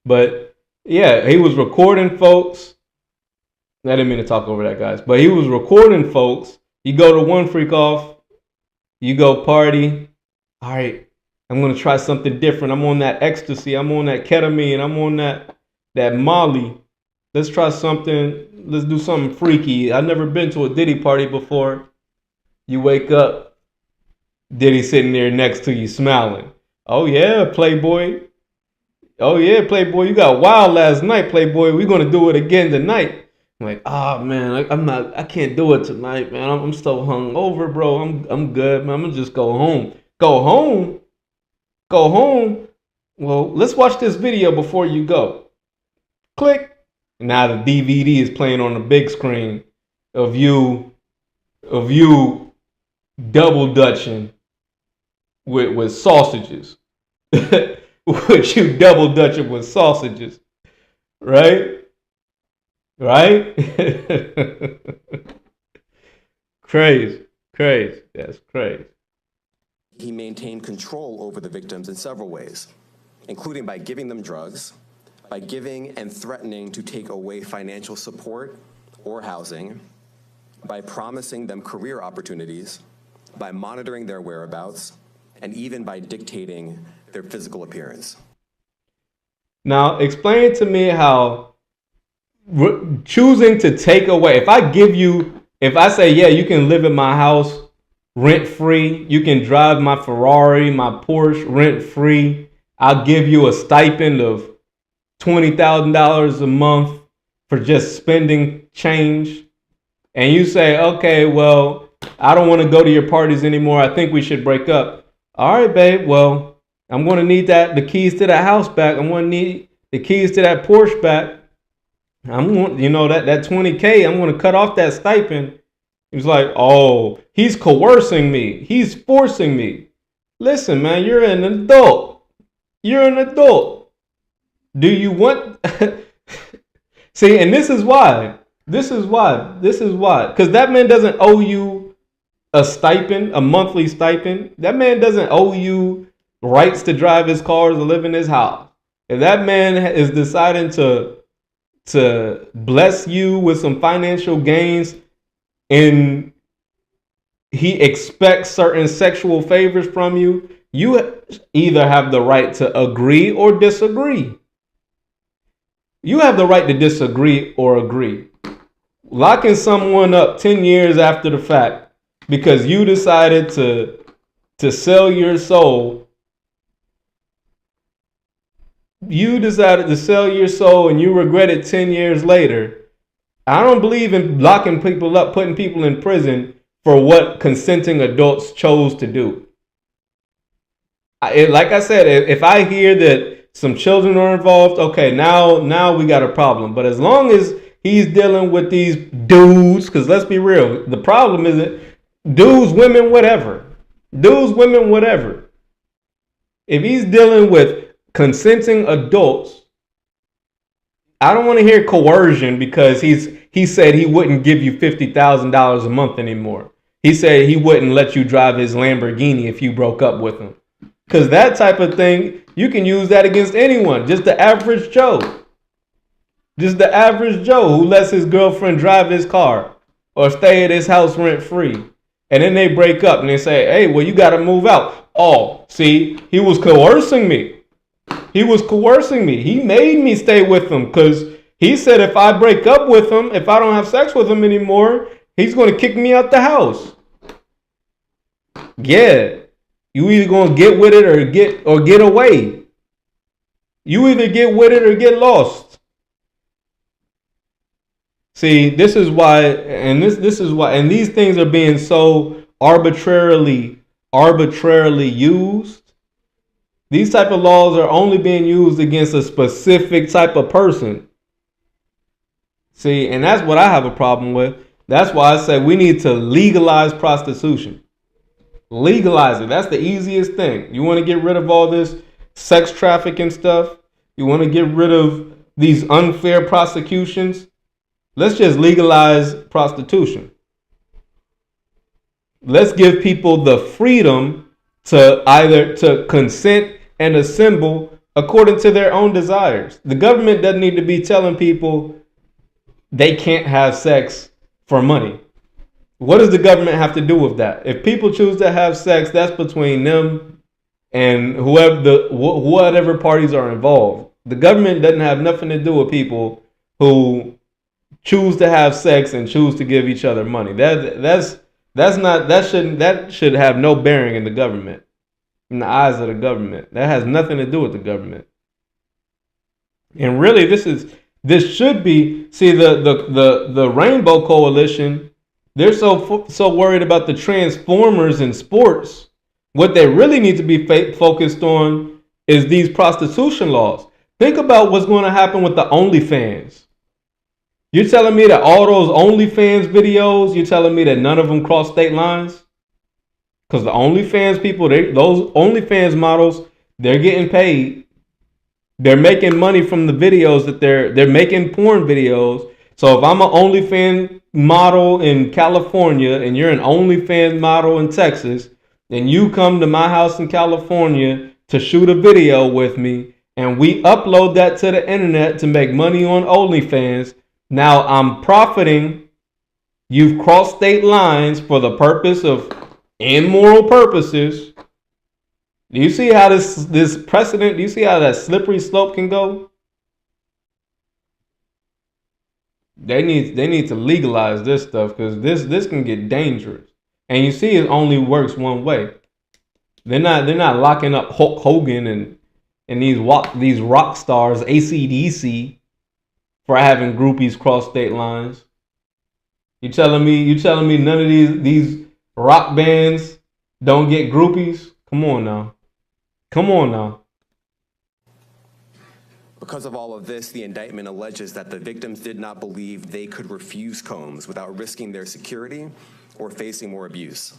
But yeah, he was recording folks. I didn't mean to talk over that, guys. But he was recording folks. You go to one freak off, you go party. All right, I'm gonna try something different. I'm on that ecstasy. I'm on that ketamine. I'm on that Molly. Let's try something. Let's do something freaky. I've never been to a Diddy party before. You wake up, Diddy sitting there next to you smiling. Oh yeah, Playboy. Oh yeah, Playboy. You got wild last night, Playboy. We're gonna do it again tonight. I'm like, oh man, I can't do it tonight, man. I'm so hungover, bro. I'm good, man. I'm gonna just go home. Go home. Well, let's watch this video before you go. Click. And now the DVD is playing on the big screen of you double dutching with sausages. With you double dutching with sausages, right? Right? Crazy. That's crazy. He maintained control over the victims in several ways, including by giving them drugs, by giving and threatening to take away financial support or housing, by promising them career opportunities, by monitoring their whereabouts, and even by dictating their physical appearance. Now, explain to me how choosing to take away, if I say, yeah, you can live in my house rent free, you can drive my Ferrari, my Porsche rent free, I'll give you a stipend of $20,000 a month for just spending change, and you say, okay, well, I don't want to go to your parties anymore, I think we should break up. All right, babe, well, I'm going to need the keys to that house back, I'm going to need the keys to that Porsche back. I'm going, that 20K, I'm going to cut off that stipend. He's like, oh, he's coercing me. He's forcing me. Listen, man, you're an adult. Do you want... See, and this is why. This is why. This is why. Because that man doesn't owe you a stipend, a monthly stipend. That man doesn't owe you rights to drive his cars or live in his house. If that man is deciding to bless you with some financial gains and he expects certain sexual favors from you, you either have the right to agree or disagree. You have the right to disagree or agree. Locking someone up 10 years after the fact because you decided to sell your soul. You decided to sell your soul and you regret it 10 years later. I don't believe in locking people up, putting people in prison for what consenting adults chose to do. Like I said, if I hear that some children are involved, okay, now we got a problem. But as long as he's dealing with these dudes, because let's be real, the problem isn't dudes, women, whatever. Dudes, women, whatever. If he's dealing with consenting adults, I don't want to hear coercion because he said he wouldn't give you $50,000 a month anymore. He said he wouldn't let you drive his Lamborghini if you broke up with him. Because that type of thing, you can use that against anyone. Just the average Joe. Just the average Joe who lets his girlfriend drive his car or stay at his house rent free. And then they break up and they say, hey, well, you got to move out. Oh, see, he was coercing me. He was coercing me. He made me stay with him because he said if I break up with him, if I don't have sex with him anymore, he's going to kick me out the house. Yeah. You either going to get with it or get away. You either get with it or get lost. See, this is why, and this is why, and these things are being so arbitrarily used. These type of laws are only being used against a specific type of person. See, and that's what I have a problem with. That's why I say we need to legalize prostitution. Legalize it. That's the easiest thing. You want to get rid of all this sex trafficking stuff? You want to get rid of these unfair prosecutions? Let's just legalize prostitution. Let's give people the freedom to either to consent and assemble according to their own desires. The government doesn't need to be telling people they can't have sex for money. What does the government have to do with that? If people choose to have sex, that's between them and whatever parties are involved. The government doesn't have nothing to do with people who choose to have sex and choose to give each other money. That should have no bearing in the government, in the eyes of the government. That has nothing to do with the government. And really, this should be, see, the Rainbow Coalition. They're so worried about the transformers in sports. What they really need to be focused on is these prostitution laws. Think about what's going to happen with the OnlyFans. You're telling me that all those OnlyFans videos, you're telling me that none of them cross state lines? Because the OnlyFans people, those OnlyFans models, they're getting paid. They're making money from the videos that they're making porn videos. So if I'm an OnlyFans model in California and you're an OnlyFans model in Texas, and you come to my house in California to shoot a video with me, and we upload that to the internet to make money on OnlyFans, now I'm profiting. You've crossed state lines for the purpose of immoral purposes. Do you see how this precedent, do you see how that slippery slope can go? They need to legalize this stuff because this can get dangerous. And you see, it only works one way. They're not locking up Hulk Hogan and these rock stars, AC/DC, for having groupies cross state lines. You telling me none of these rock bands don't get groupies? Come on now. Because of all of this, the indictment alleges that the victims did not believe they could refuse Combs without risking their security or facing more abuse.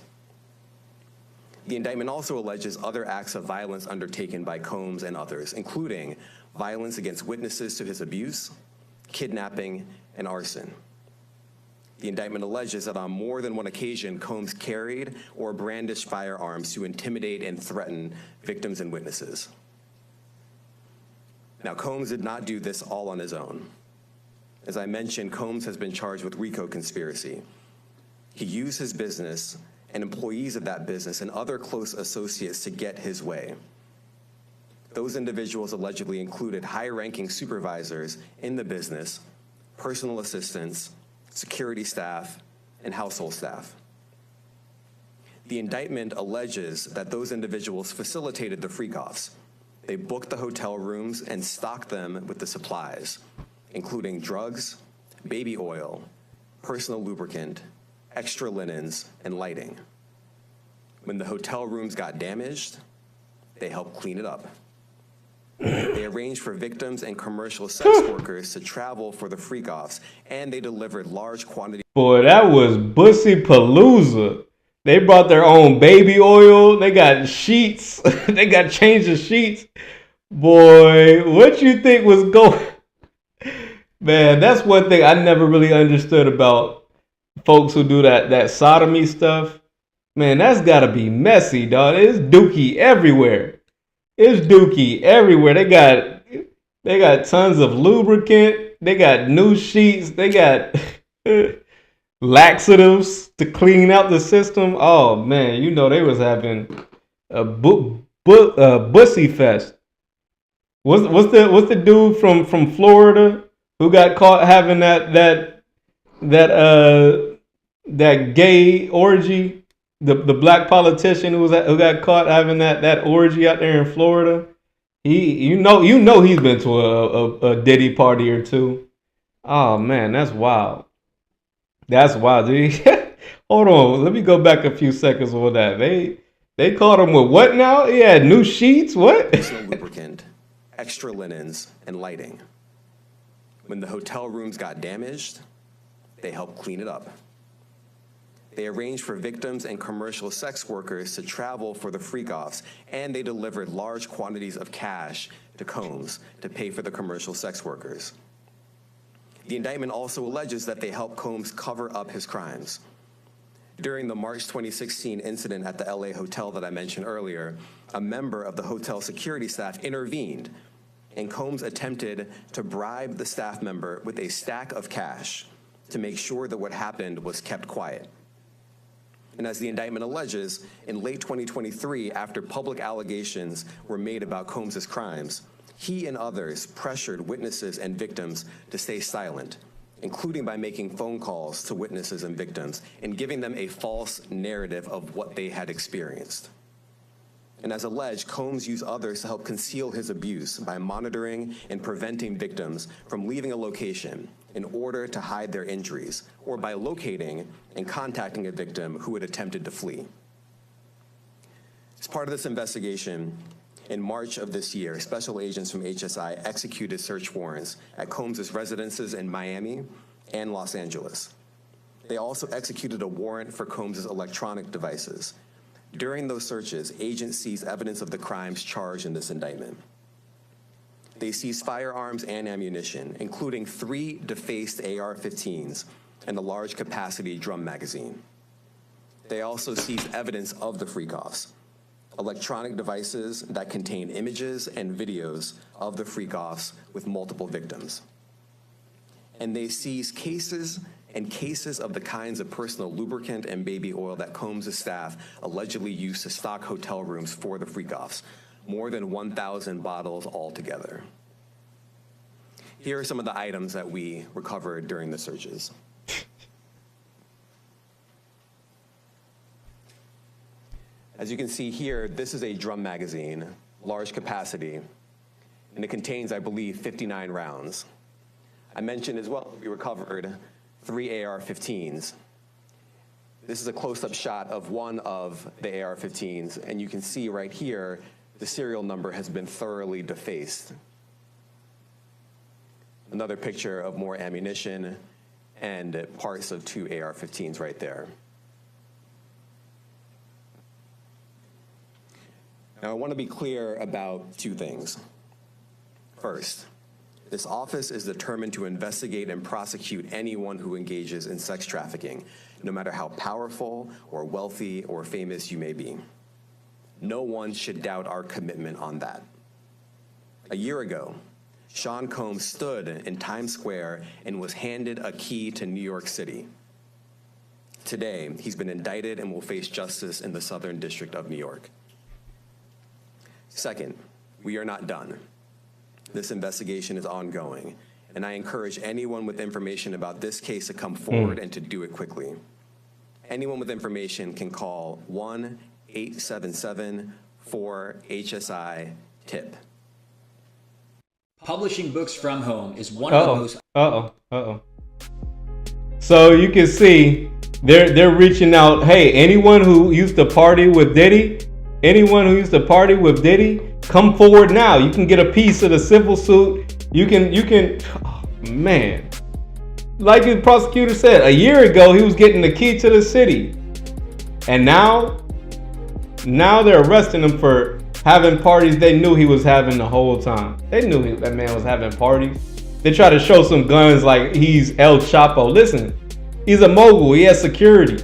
The indictment also alleges other acts of violence undertaken by Combs and others, including violence against witnesses to his abuse, kidnapping, and arson. The indictment alleges that on more than one occasion, Combs carried or brandished firearms to intimidate and threaten victims and witnesses. Now, Combs did not do this all on his own. As I mentioned, Combs has been charged with RICO conspiracy. He used his business and employees of that business and other close associates to get his way. Those individuals allegedly included high-ranking supervisors in the business, personal assistants, security staff, and household staff. The indictment alleges that those individuals facilitated the freak-offs. They booked the hotel rooms and stocked them with the supplies, including drugs, baby oil, personal lubricant, extra linens, and lighting. When the hotel rooms got damaged, they helped clean it up. They arranged for victims and commercial sex workers to travel for the freak-offs, and they delivered large quantities. Boy, that was Bussy Palooza. They brought their own baby oil. They got sheets. They got change of sheets. Boy, what you think was going? Man, that's one thing I never really understood about folks who do that sodomy stuff. Man, that's gotta be messy, dog. It's dookie everywhere. It's dookie everywhere. They got tons of lubricant. They got new sheets. They got laxatives to clean out the system. Oh man, you know they was having a bussy fest. What's the dude from Florida who got caught having that gay orgy? The black politician who got caught having that orgy out there in Florida. You know he's been to a Diddy party or two. Oh man, that's wild. That's wild, dude. Hold on, let me go back a few seconds on that. They caught him with what now? He had new sheets. What? Personal lubricant, extra linens, and lighting. When the hotel rooms got damaged, they helped clean it up. They arranged for victims and commercial sex workers to travel for the freak-offs, and they delivered large quantities of cash to Combs to pay for the commercial sex workers. The indictment also alleges that they helped Combs cover up his crimes. During the March 2016 incident at the LA hotel that I mentioned earlier, a member of the hotel security staff intervened, and Combs attempted to bribe the staff member with a stack of cash to make sure that what happened was kept quiet. And as the indictment alleges, in late 2023, after public allegations were made about Combs' crimes, he and others pressured witnesses and victims to stay silent, including by making phone calls to witnesses and victims and giving them a false narrative of what they had experienced. And as alleged, Combs used others to help conceal his abuse by monitoring and preventing victims from leaving a location in order to hide their injuries, or by locating and contacting a victim who had attempted to flee. As part of this investigation, in March of this year, special agents from HSI executed search warrants at Combs' residences in Miami and Los Angeles. They also executed a warrant for Combs' electronic devices. During those searches, agents seized evidence of the crimes charged in this indictment. They seized firearms and ammunition, including 3 defaced AR-15s and a large capacity drum magazine. They also seized evidence of the freak-offs, electronic devices that contain images and videos of the freak-offs with multiple victims. And they seized cases and cases of the kinds of personal lubricant and baby oil that Combs' staff allegedly used to stock hotel rooms for the freak-offs, more than 1,000 bottles altogether. Here are some of the items that we recovered during the searches. As you can see here, this is a drum magazine, large capacity, and it contains, I believe, 59 rounds. I mentioned as well, we recovered 3 AR-15s. This is a close-up shot of one of the AR-15s, and you can see right here, the serial number has been thoroughly defaced. Another picture of more ammunition and parts of 2 AR-15s right there. Now, I want to be clear about 2 things. First, This office is determined to investigate and prosecute anyone who engages in sex trafficking, no matter how powerful or wealthy or famous you may be. No one should doubt our commitment on that. A year ago, Sean Combs stood in Times Square and was handed a key to New York City. Today, he's been indicted and will face justice in the Southern District of New York. Second, we are not done. This investigation is ongoing, and I encourage anyone with information about this case to come forward and to do it quickly. Anyone with information can call 1-877-4HSI-TIP. Publishing books from home is one of the most... So you can see they're reaching out. Hey, anyone who used to party with Diddy, come forward now. You can get a piece of the civil suit. You can, oh, man. Like the prosecutor said, a year ago, he was getting the key to the city. And now they're arresting him for having parties they knew he was having the whole time. They knew that man was having parties. They try to show some guns like he's El Chapo. Listen, he's a mogul. He has security.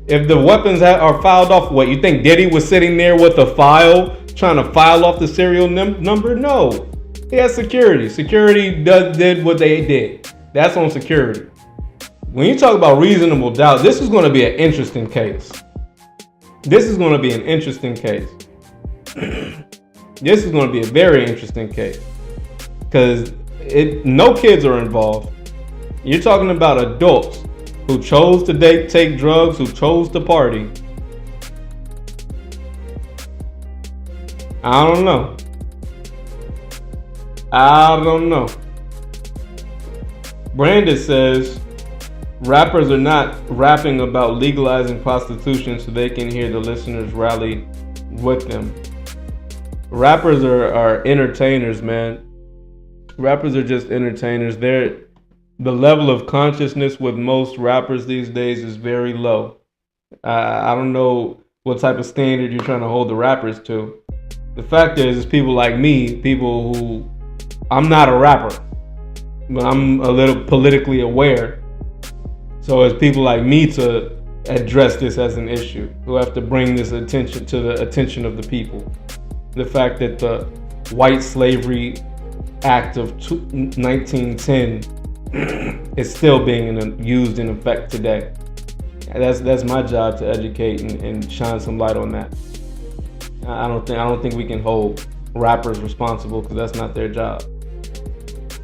If the weapons are filed off, what, you think Diddy was sitting there with a file trying to file off the serial number? No. He has security. Security did what they did. That's on security. When you talk about reasonable doubt, this is going to be an interesting case. This is going to be an interesting case. This is going to be a very interesting case. Because no kids are involved. You're talking about adults who chose to take drugs, who chose to party. I don't know. Brandon says rappers are not rapping about legalizing prostitution so they can hear the listeners rally with them. Rappers are entertainers, man. Rappers are just entertainers. The level of consciousness with most rappers these days is very low. I don't know what type of standard you're trying to hold the rappers to. The fact is people like me, people who, I'm not a rapper, but I'm a little politically aware. So it's people like me to address this as an issue, who have to bring this attention to the attention of the people. The fact that the White Slavery Act of 1910 is still being used in effect today. That's my job to educate and shine some light on that. I don't think we can hold rappers responsible because that's not their job.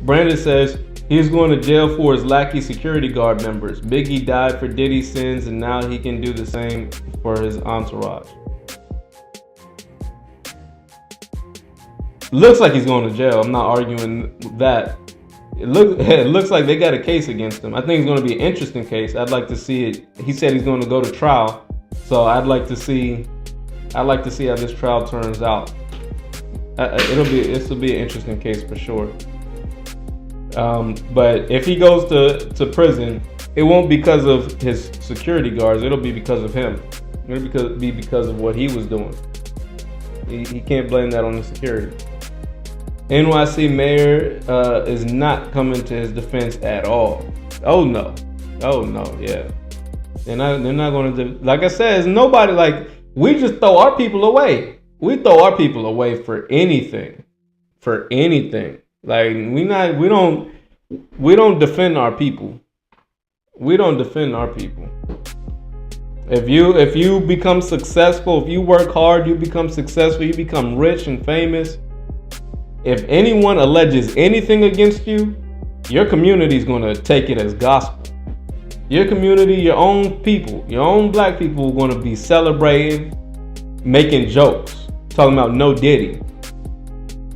Brandon says he's going to jail for his lackey security guard members. Biggie died for Diddy's sins and now he can do the same for his entourage. Looks like he's going to jail. I'm not arguing that. It looks like they got a case against him. I think it's going to be an interesting case. I'd like to see it. He said he's going to go to trial, so I'd like to see how this trial turns out. This will be an interesting case for sure. But if he goes to prison, it won't be because of his security guards. It'll be because of him. It'll be because of what he was doing. He can't blame that on the security. NYC mayor is not coming to his defense at all. Oh no, yeah. They're not going to. Like I said, it's nobody. Like, we just throw our people away. We throw our people away for anything. Like we don't defend our people. We don't defend our people. If you become successful, if you work hard, you become successful, you become rich and famous. If anyone alleges anything against you, your community is going to take it as gospel. Your community, your own people, your own black people are going to be celebrating, making jokes, talking about no Diddy.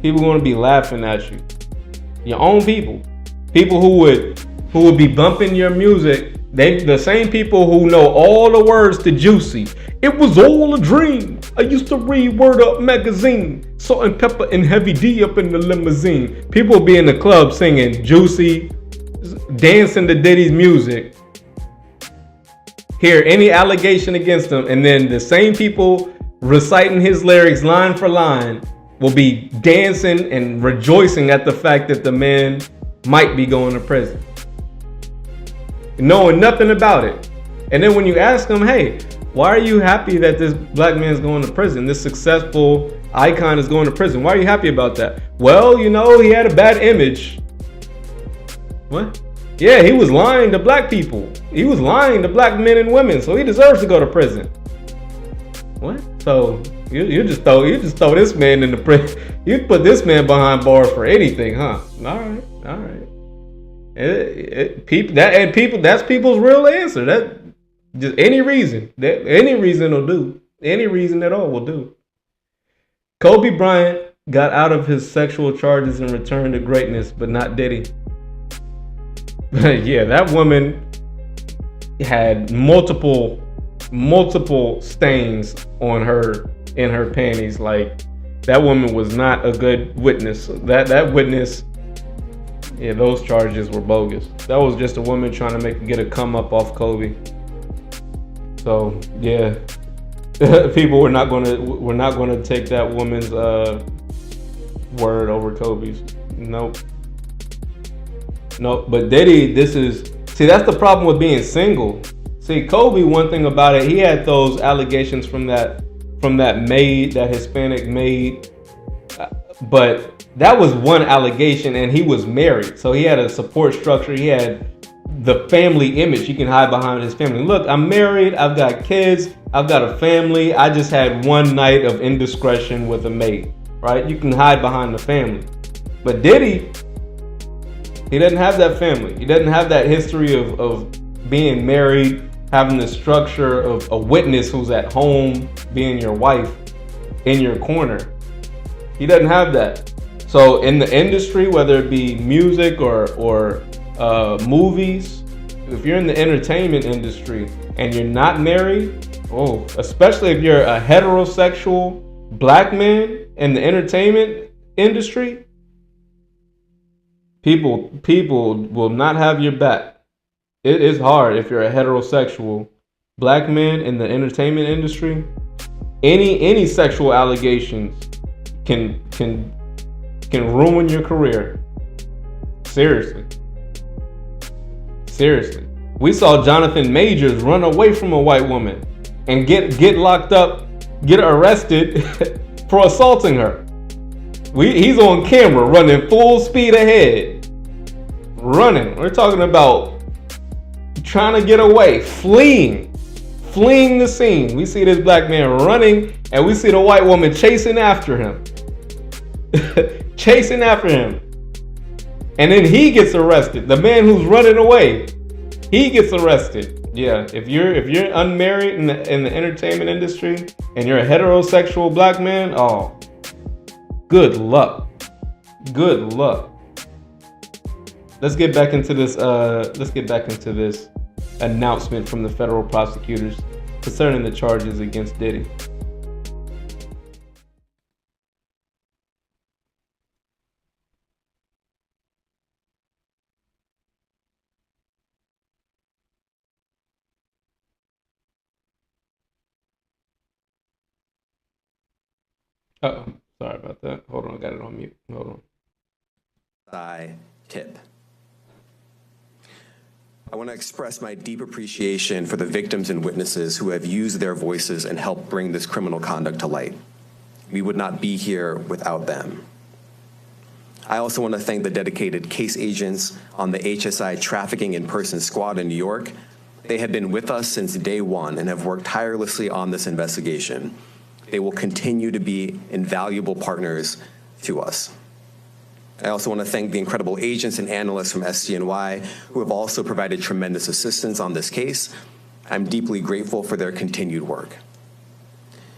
People are going to be laughing at you. Your own people. People who would be bumping your music. The same people who know all the words to Juicy. It was all a dream. I used to read Word Up magazine. Salt and Pepper and Heavy D up in the limousine. People be in the club singing Juicy, dancing to Diddy's music. Hear any allegation against them, and then the same people reciting his lyrics line for line will be dancing and rejoicing at the fact that the man might be going to prison, knowing nothing about it. And then when you ask them, hey, why are you happy that this black man's going to prison? This successful icon is going to prison. Why are you happy about that? Well, you know, he had a bad image. What? Yeah, he was lying to black people. He was lying to black men and women, so he deserves to go to prison. What? So you just throw this man in the prison. You put this man behind bars for anything, huh? All right. That's people's real answer. That just any reason will do. Any reason at all will do. Kobe Bryant got out of his sexual charges and returned to greatness, but not Diddy. Yeah, that woman had multiple stains on her, in her panties. Like, that woman was not a good witness. That witness, yeah, those charges were bogus. That was just a woman trying to get a come up off Kobe. So yeah, people were not going to take that woman's word over Kobe's. Nope. But Diddy, that's the problem with being single. See, Kobe, one thing about it, he had those allegations from that maid, that Hispanic maid, but that was one allegation, and he was married, so he had a support structure. He had the family image. You can hide behind his family. Look, I'm married, I've got kids, I've got a family. I just had one night of indiscretion with a maid, right? You can hide behind the family. But Diddy, he doesn't have that family. He doesn't have that history of being married, having the structure of a witness who's at home, being your wife, in your corner. He doesn't have that. So in the industry, whether it be music or movies, if you're in the entertainment industry and you're not married, especially if you're a heterosexual black man in the entertainment industry, people will not have your back. It is hard if you're a heterosexual black man in the entertainment industry. Any sexual allegations can ruin your career. Seriously. We saw Jonathan Majors run away from a white woman and get locked up, get arrested for assaulting her. He's on camera running full speed ahead. Running. We're talking about trying to get away, fleeing the scene. We see this black man running, and we see the white woman chasing after him. And then he gets arrested. The man who's running away, he gets arrested. Yeah, if you're unmarried in the entertainment industry and you're a heterosexual black man, good luck. Let's get back into this announcement from the federal prosecutors concerning the charges against Diddy. Sorry about that. Hold on, I got it on mute. Hold on. Tip. I want to express my deep appreciation for the victims and witnesses who have used their voices and helped bring this criminal conduct to light. We would not be here without them. I also want to thank the dedicated case agents on the HSI Trafficking in Person Squad in New York. They have been with us since day one and have worked tirelessly on this investigation. They will continue to be invaluable partners to us. I also want to thank the incredible agents and analysts from SDNY who have also provided tremendous assistance on this case. I'm deeply grateful for their continued work.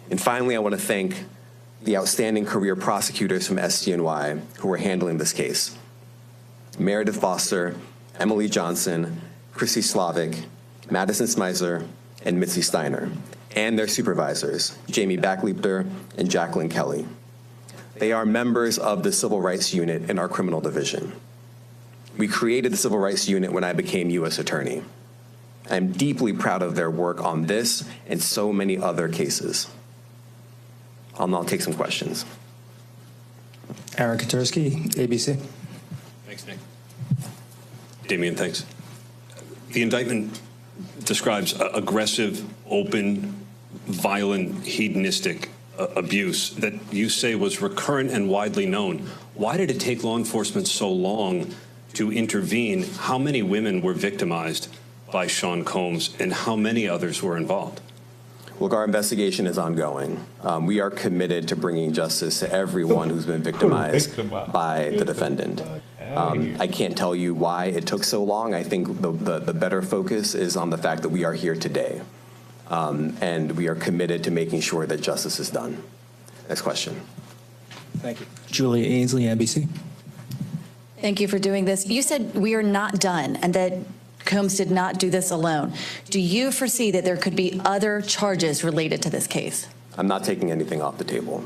And finally, I want to thank the outstanding career prosecutors from SDNY who are handling this case. Meredith Foster, Emily Johnson, Chrissy Slavic, Madison Smizer, and Mitzi Steiner, and their supervisors, Jamie Backleepter and Jacqueline Kelly. They are members of the Civil Rights Unit in our criminal division. We created the Civil Rights Unit when I became U.S. Attorney. I'm deeply proud of their work on this and so many other cases. I'll now take some questions. Aaron Katursky, ABC. Thanks, Nick. Damian, thanks. The indictment describes aggressive, open, violent, hedonistic abuse that you say was recurrent and widely known. Why did it take law enforcement so long to intervene? How many women were victimized by Sean Combs, and how many others were involved? Look, our investigation is ongoing. We are committed to bringing justice to everyone who's been victimized by the defendant. I can't tell you why it took so long. I think the better focus is on the fact that we are here today. And we are committed to making sure that justice is done. Next question. Thank you. Julia Ainsley, NBC. Thank you for doing this. You said we are not done and that Combs did not do this alone. Do you foresee that there could be other charges related to this case? I'm not taking anything off the table.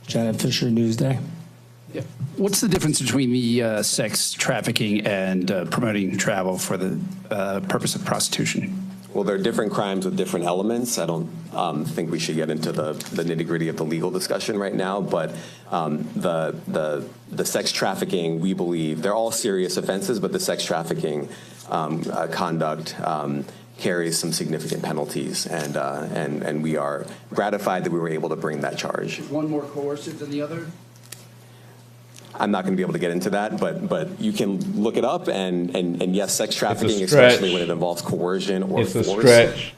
Janet Fisher, Newsday. Yeah. What's the difference between the sex trafficking and promoting travel for the purpose of prostitution? Well, there are different crimes with different elements. I don't think we should get into the nitty-gritty of the legal discussion right now, but the sex trafficking, we believe, they're all serious offenses, but the sex trafficking conduct carries some significant penalties, and we are gratified that we were able to bring that charge. Is one more coercive than the other? I'm not going to be able to get into that, but you can look it up, and yes, sex trafficking, especially when it involves coercion or force,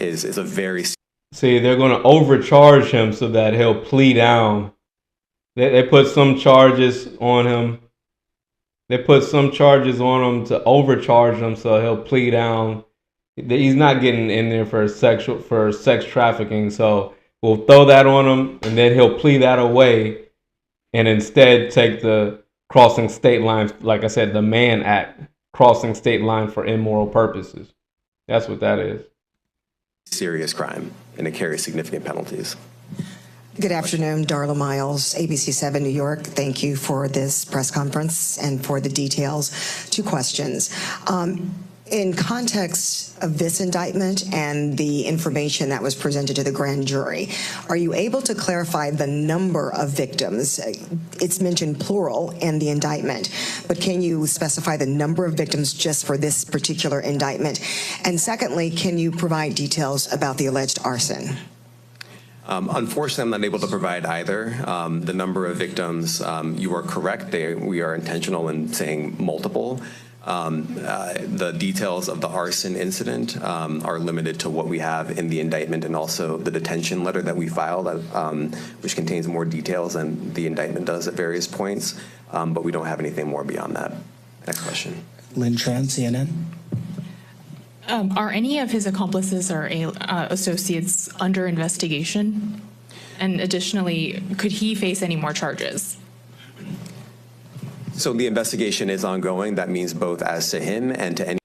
is a very... See, they're going to overcharge him so that he'll plea down. They put some charges on him. They put some charges on him to overcharge him so he'll plea down. He's not getting in there for sex trafficking, so we'll throw that on him, and then he'll plea that away. And instead take the crossing state lines, like I said, the Mann Act, crossing state line for immoral purposes. That's what that is. Serious crime, and it carries significant penalties. Good afternoon, Darla Miles, ABC 7 New York. Thank you for this press conference and for the details. 2 questions. In context of this indictment and the information that was presented to the grand jury, are you able to clarify the number of victims? It's mentioned plural in the indictment, but can you specify the number of victims just for this particular indictment? And secondly, can you provide details about the alleged arson? Unfortunately, I'm not able to provide either. The number of victims, you are correct. We are intentional in saying multiple. The details of the arson incident are limited to what we have in the indictment and also the detention letter that we filed, which contains more details than the indictment does at various points, but we don't have anything more beyond that. Next question. Lynn Tran, CNN. Are any of his accomplices or associates under investigation? And additionally, could he face any more charges? So the investigation is ongoing. That means both as to him and to any...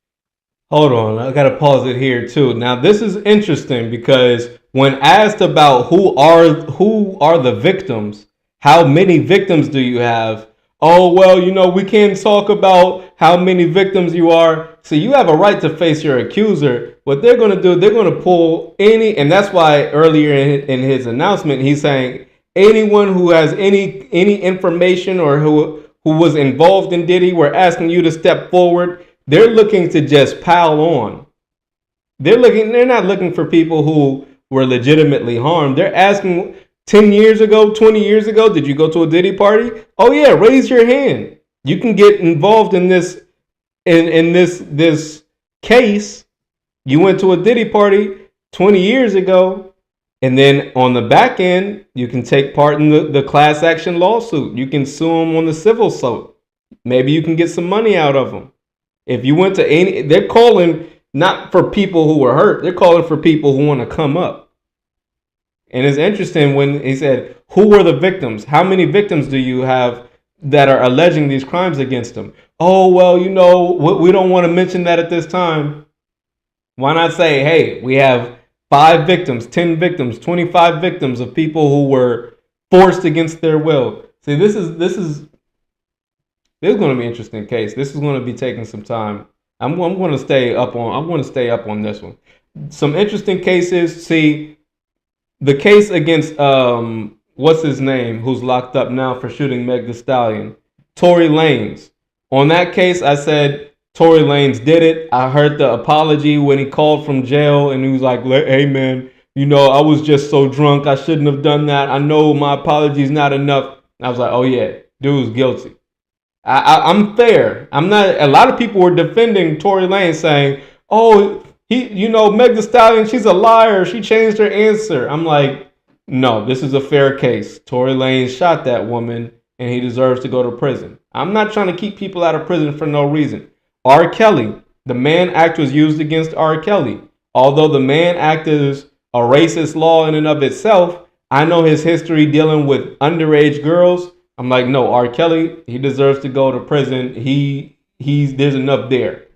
Hold on, I got to pause it here too. Now this is interesting because when asked about who are the victims, how many victims do you have? Oh, well, we can't talk about how many victims you are. So you have a right to face your accuser. What they're going to do, they're going to pull any, and that's why earlier in his announcement, he's saying anyone who has any information or who was involved in Diddy, we're asking you to step forward. They're looking to just pile on. They're not looking for people who were legitimately harmed. They're asking 10 years ago, 20 years ago, did you go to a Diddy party? Oh yeah, raise your hand. You can get involved in this this case. You went to a Diddy party 20 years ago. And then on the back end, you can take part in the class action lawsuit. You can sue them on the civil suit. Maybe you can get some money out of them. If you went to they're calling not for people who were hurt. They're calling for people who want to come up. And it's interesting when he said, who were the victims? How many victims do you have that are alleging these crimes against them? Oh, well, we don't want to mention that at this time. Why not say, hey, we have 5 victims, 10 victims, 25 victims of people who were forced against their will. See, this is going to be an interesting case. This is going to be taking some time. I'm going to stay up on this one. Some interesting cases. See, the case against what's his name, who's locked up now for shooting Meg Thee Stallion, Tory Lanez. On that case, I said Tory Lanez did it. I heard the apology when he called from jail and he was like, hey man, you know, I was just so drunk. I shouldn't have done that. I know my apology is not enough. I was like, oh yeah, dude's guilty. I'm fair. I'm not. A lot of people were defending Tory Lanez, saying, "Oh, Meg Thee Stallion, she's a liar. She changed her answer." I'm like, no, this is a fair case. Tory Lanez shot that woman, and he deserves to go to prison. I'm not trying to keep people out of prison for no reason. R. Kelly, the Mann Act was used against R. Kelly. Although the Mann Act is a racist law in and of itself, I know his history dealing with underage girls. I'm like, no, R. Kelly, he deserves to go to prison. There's enough there.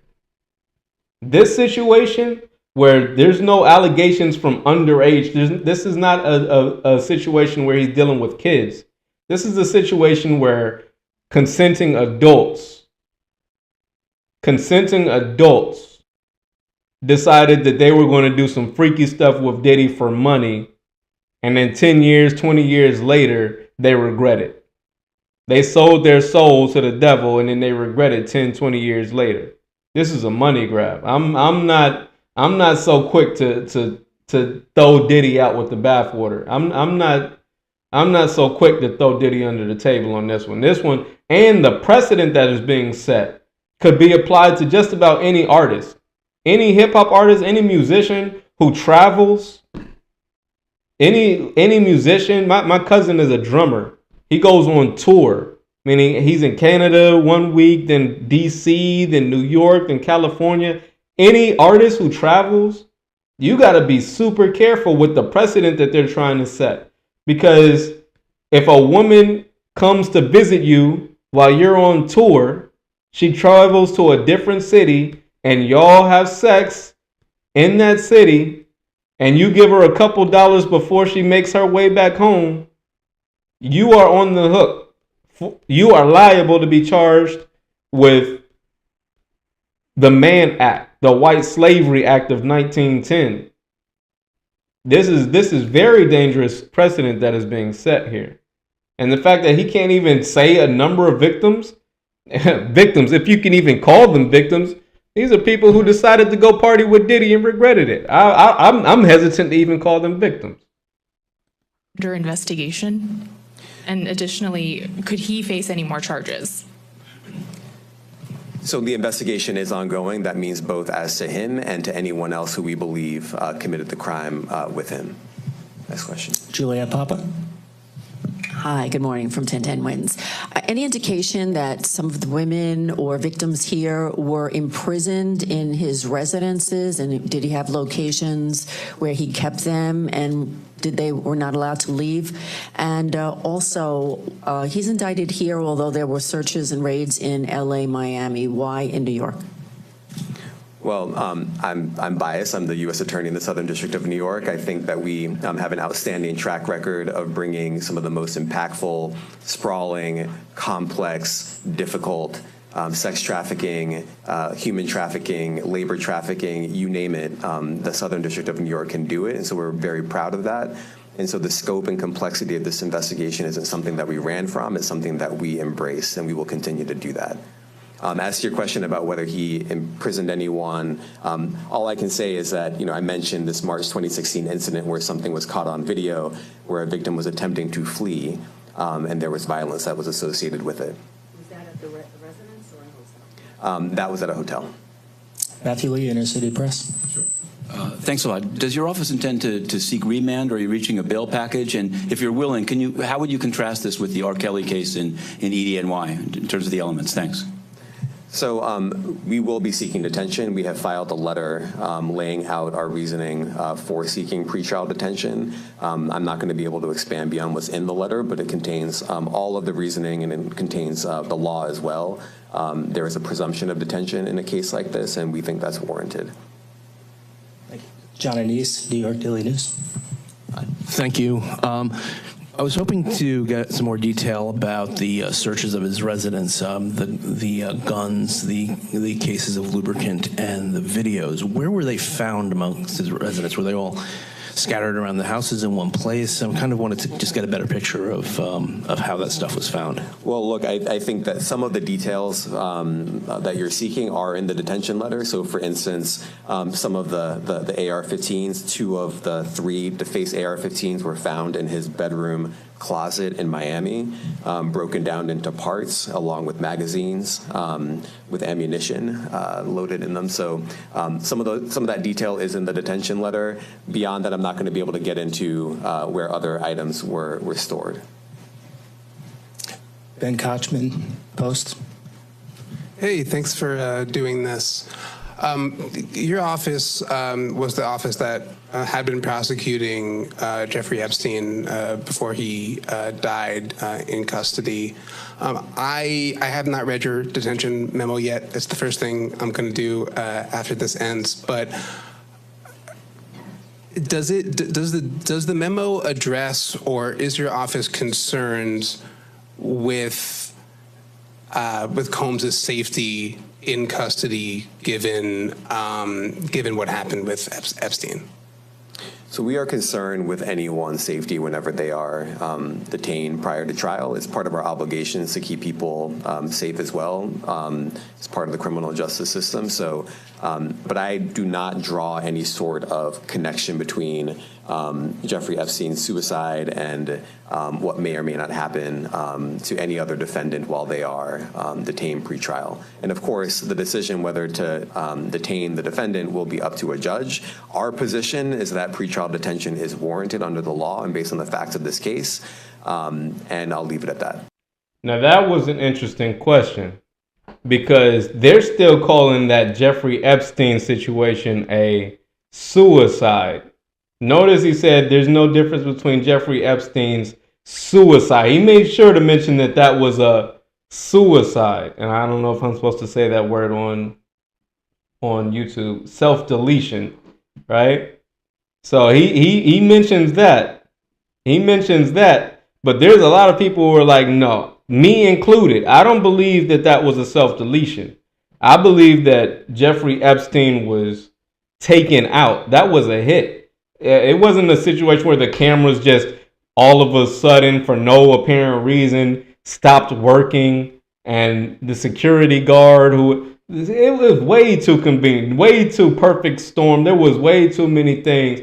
This situation where there's no allegations from underage, this is not a situation where he's dealing with kids. This is a situation where consenting adults decided that they were going to do some freaky stuff with Diddy for money, and then 10 years, 20 years later, they regret it. They sold their souls to the devil, and then they regret it 10, 20 years later. This is a money grab. I'm not so quick to throw Diddy out with the bathwater. I'm not so quick to throw Diddy under the table on this one. This one and the precedent that is being set could be applied to just about any artist, any hip hop artist, any musician who travels, any musician. My cousin is a drummer. He goes on tour, meaning he's in Canada 1 week, then DC, then New York, then California. Any artist who travels, you got to be super careful with the precedent that they're trying to set. Because if a woman comes to visit you while you're on tour, she travels to a different city and y'all have sex in that city, and you give her a couple dollars before she makes her way back home, you are on the hook. You are liable to be charged with the Mann Act, the White Slavery Act of 1910. This is very dangerous precedent that is being set here. And the fact that he can't even say a number of victims, if you can even call them victims, these are people who decided to go party with Diddy and regretted it. I'm hesitant to even call them victims. Under investigation? And additionally, could he face any more charges? So the investigation is ongoing. That means both as to him and to anyone else who we believe committed the crime with him. Next question. Juliet Papa. Hi, good morning from 1010 Wins. Any indication that some of the women or victims here were imprisoned in his residences, and did he have locations where he kept them, and they were not allowed to leave? And also, he's indicted here, although there were searches and raids in LA, Miami. Why in New York? Well, I'm biased. I'm the U.S. Attorney in the Southern District of New York. I think that we have an outstanding track record of bringing some of the most impactful, sprawling, complex, difficult sex trafficking, human trafficking, labor trafficking, you name it. The Southern District of New York can do it, and so we're very proud of that. And so the scope and complexity of this investigation isn't something that we ran from. It's something that we embrace, and we will continue to do that. As to your question about whether he imprisoned anyone, all I can say is that, I mentioned this March 2016 incident where something was caught on video where a victim was attempting to flee, and there was violence that was associated with it. Was that at the residence or a hotel? That was at a hotel. Matthew Lee, Inner City Press. Sure. Thanks a lot. Does your office intend to seek remand, or are you reaching a bail package? And if you're willing, how would you contrast this with the R. Kelly case in EDNY in terms of the elements? Thanks. So we will be seeking detention. We have filed a letter laying out our reasoning for seeking pretrial detention. I'm not going to be able to expand beyond what's in the letter, but it contains all of the reasoning, and it contains the law as well. There is a presumption of detention in a case like this, and we think that's warranted. Thank you. John Anise, New York Daily News. Thank you. I was hoping to get some more detail about the searches of his residence, the guns, the cases of lubricant, and the videos. Where were they found amongst his residents? Were they all scattered around the houses in one place. I kind of wanted to just get a better picture of how that stuff was found. Well, look, I think that some of the details that you're seeking are in the detention letter. So, for instance, some of the AR-15s, 2 of the 3 defaced AR-15s were found in his bedroom closet in Miami, broken down into parts along with magazines with ammunition loaded in them. So some of that detail is in the detention letter. Beyond that, I'm not going to be able to get into where other items were stored. Ben Kochman, Post. Hey, thanks for doing this. Your office was the office that had been prosecuting Jeffrey Epstein before he died in custody. I have not read your detention memo yet. It's the first thing I'm going to do after this ends. But does the memo address, or is your office concerned with Combs's safety in custody, given what happened with Epstein? So we are concerned with anyone's safety whenever they are detained prior to trial. It's part of our obligations to keep people safe as well. It's part of the criminal justice system. So, but I do not draw any sort of connection between Jeffrey Epstein's suicide and what may or may not happen to any other defendant while they are detained pretrial. And of course, the decision whether to detain the defendant will be up to a judge. Our position is that pretrial detention is warranted under the law and based on the facts of this case. And I'll leave it at that. Now that was an interesting question, because they're still calling that Jeffrey Epstein situation a suicide. Notice he said there's no difference between Jeffrey Epstein's suicide. He made sure to mention that that was a suicide. And I don't know if I'm supposed to say that word on YouTube. Self-deletion, right? So he mentions that. He mentions that. But there's a lot of people who are like, no, me included. I don't believe that that was a self-deletion. I believe that Jeffrey Epstein was taken out. That was a hit. It wasn't a situation where the cameras just all of a sudden, for no apparent reason, stopped working, and the security guard it was way too convenient, way too perfect storm. There was way too many things.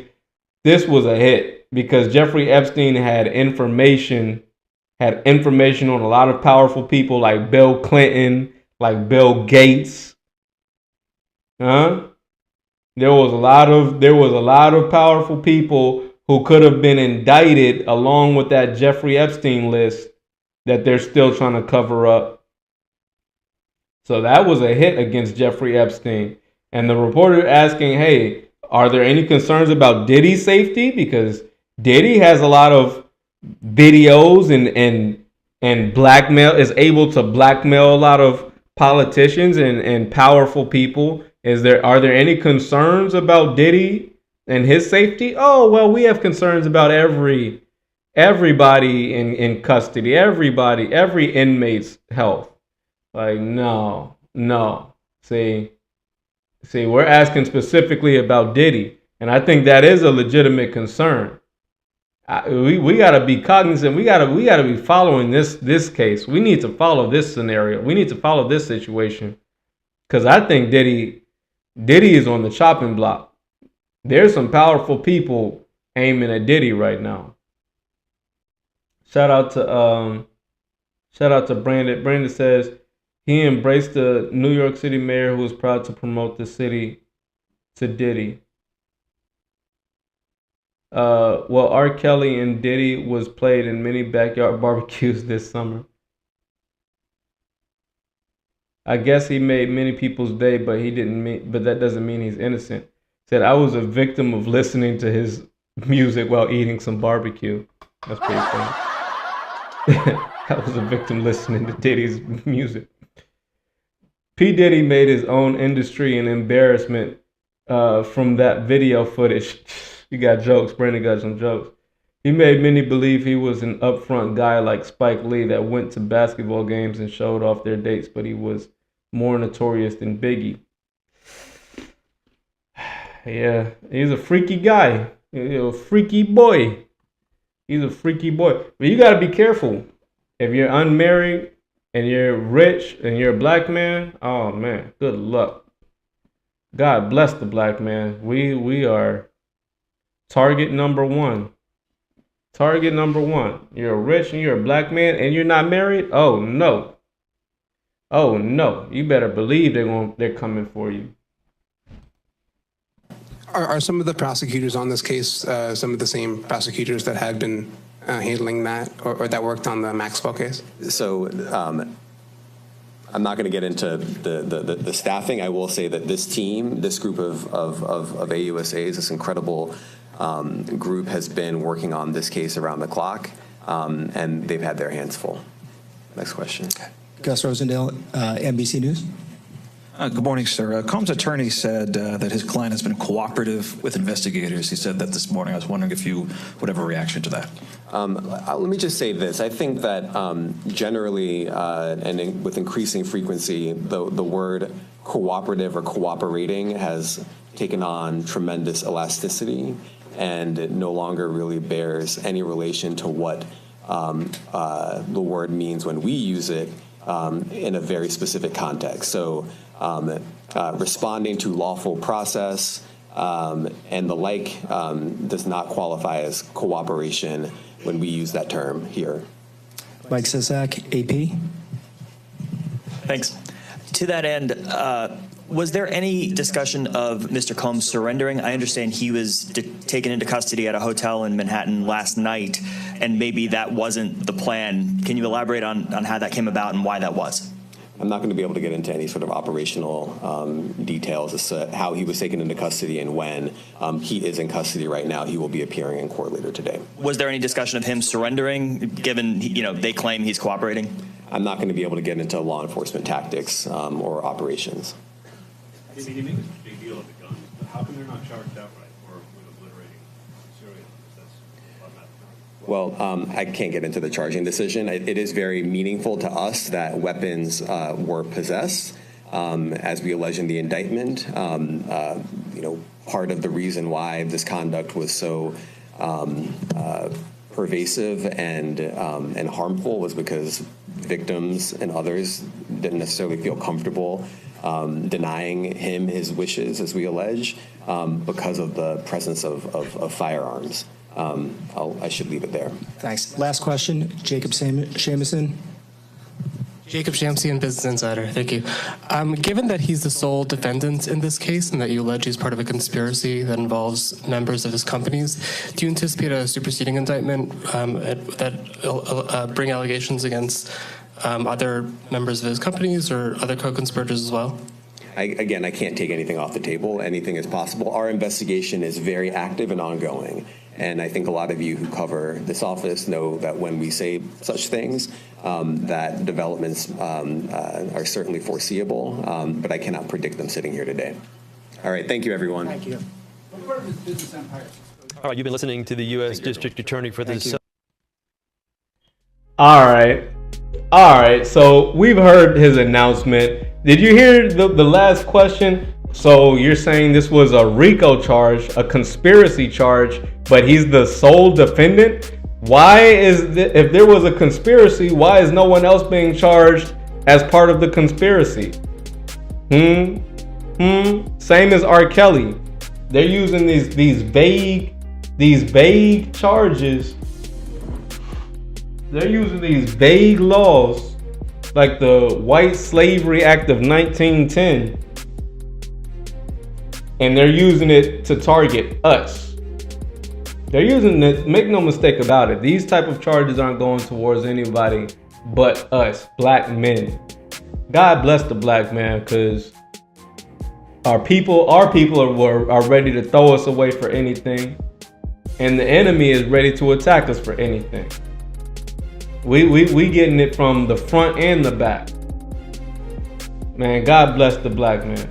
This was a hit because Jeffrey Epstein had information on a lot of powerful people like Bill Clinton, like Bill Gates. There was a lot of powerful people who could have been indicted along with that Jeffrey Epstein list that they're still trying to cover up. So that was a hit against Jeffrey Epstein. And the reporter asking, hey, are there any concerns about Diddy's safety? Because Diddy has a lot of videos and blackmail, is able to blackmail a lot of politicians and powerful people. Are there any concerns about Diddy and his safety? Oh, well, we have concerns about everybody in custody, every inmate's health. Like, no. See, we're asking specifically about Diddy, and I think that is a legitimate concern. We got to be cognizant. We got to be following this case. We need to follow this scenario. We need to follow this situation, because I think Diddy is on the chopping block. There's some powerful people aiming at Diddy right now. Shout out to Brandon. Brandon says he embraced the New York City mayor who was proud to promote the city to Diddy. Well, R. Kelly and Diddy was played in many backyard barbecues this summer. I guess he made many people's day, but that doesn't mean he's innocent. Said, I was a victim of listening to his music while eating some barbecue. That's pretty funny. I was a victim listening to Diddy's music. P. Diddy made his own industry and embarrassment from that video footage. You got jokes. Brandon got some jokes. He made many believe he was an upfront guy like Spike Lee that went to basketball games and showed off their dates, but he was more notorious than Biggie. Yeah, he's a freaky guy. He's a freaky boy. He's a freaky boy. But you got to be careful. If you're unmarried and you're rich and you're a black man, oh man, good luck. God bless the black man. We are target number one. Target number one. You're rich and you're a black man and you're not married? Oh no. Oh no. You better believe they're coming for you. Are some of the prosecutors on this case some of the same prosecutors that had been handling that or that worked on the Maxwell case? So I'm not going to get into the staffing. I will say that this team, this group of AUSAs, this incredible group has been working on this case around the clock, and they've had their hands full. Next question. Gus Rosendale, NBC News. Good morning, sir. Combs' attorney said that his client has been cooperative with investigators. He said that this morning. I was wondering if you would have a reaction to that. Let me just say this. I think that generally with increasing frequency, the word cooperative or cooperating has taken on tremendous elasticity, and it no longer really bears any relation to what the word means when we use it in a very specific context. So responding to lawful process and the like does not qualify as cooperation when we use that term here. Mike Sisak, AP. Thanks. To that end, was there any discussion of Mr. Combs surrendering? I understand he was taken into custody at a hotel in Manhattan last night, and maybe that wasn't the plan. Can you elaborate on how that came about and why that was? I'm not going to be able to get into any sort of operational details as to how he was taken into custody and when. He is in custody right now. He will be appearing in court later today. Was there any discussion of him surrendering, given they claim he's cooperating? I'm not going to be able to get into law enforcement tactics or operations. You make a big deal of the guns, but how come they're not charged outright or with obliterating serial numbers? Well, I can't get into the charging decision. It is very meaningful to us that weapons were possessed, as we allege in the indictment. Part of the reason why this conduct was so pervasive and harmful was because victims and others didn't necessarily feel comfortable denying him his wishes, as we allege, because of the presence of firearms. I should leave it there. Thanks. Last question, Jacob Shamison. Jacob Shamsian, Business Insider. Thank you. Given that he's the sole defendant in this case and that you allege he's part of a conspiracy that involves members of his companies, do you anticipate a superseding indictment that bring allegations against other members of his companies or other co-conspirators as well? Again, I can't take anything off the table. Anything is possible. Our investigation is very active and ongoing. And I think a lot of you who cover this office know that when we say such things, that developments are certainly foreseeable, but I cannot predict them sitting here today. All right, thank you, everyone. Thank you. All right, you've been listening to the U.S. District Attorney for the... All right, so we've heard his announcement. Did you hear the last question? So you're saying this was a RICO charge, a conspiracy charge, but he's the sole defendant? Why if there was a conspiracy, why is no one else being charged as part of the conspiracy? Same as R. Kelly. They're using these vague charges. They're using these vague laws like the White Slavery Act of 1910. And they're using it to target us. They're using it, make no mistake about it. These type of charges aren't going towards anybody but us, black men. God bless the black man, because our people are ready to throw us away for anything. And the enemy is ready to attack us for anything. We getting it from the front and the back. Man, God bless the black man.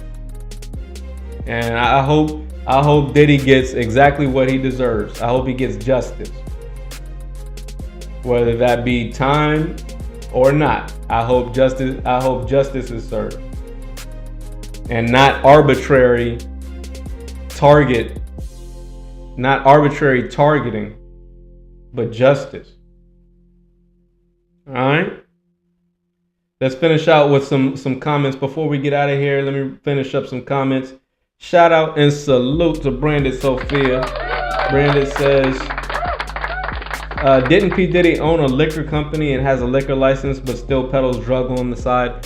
And I hope Diddy gets exactly what he deserves. I hope he gets justice. Whether that be time or not. I hope justice is served. And not arbitrary target Not arbitrary targeting, but justice. All right. Let's finish out with some comments before we get out of here. Let me finish up some comments. Shout out and salute to Brandon Sophia. Brandon says, didn't P. Diddy own a liquor company and has a liquor license but still peddles drug on the side?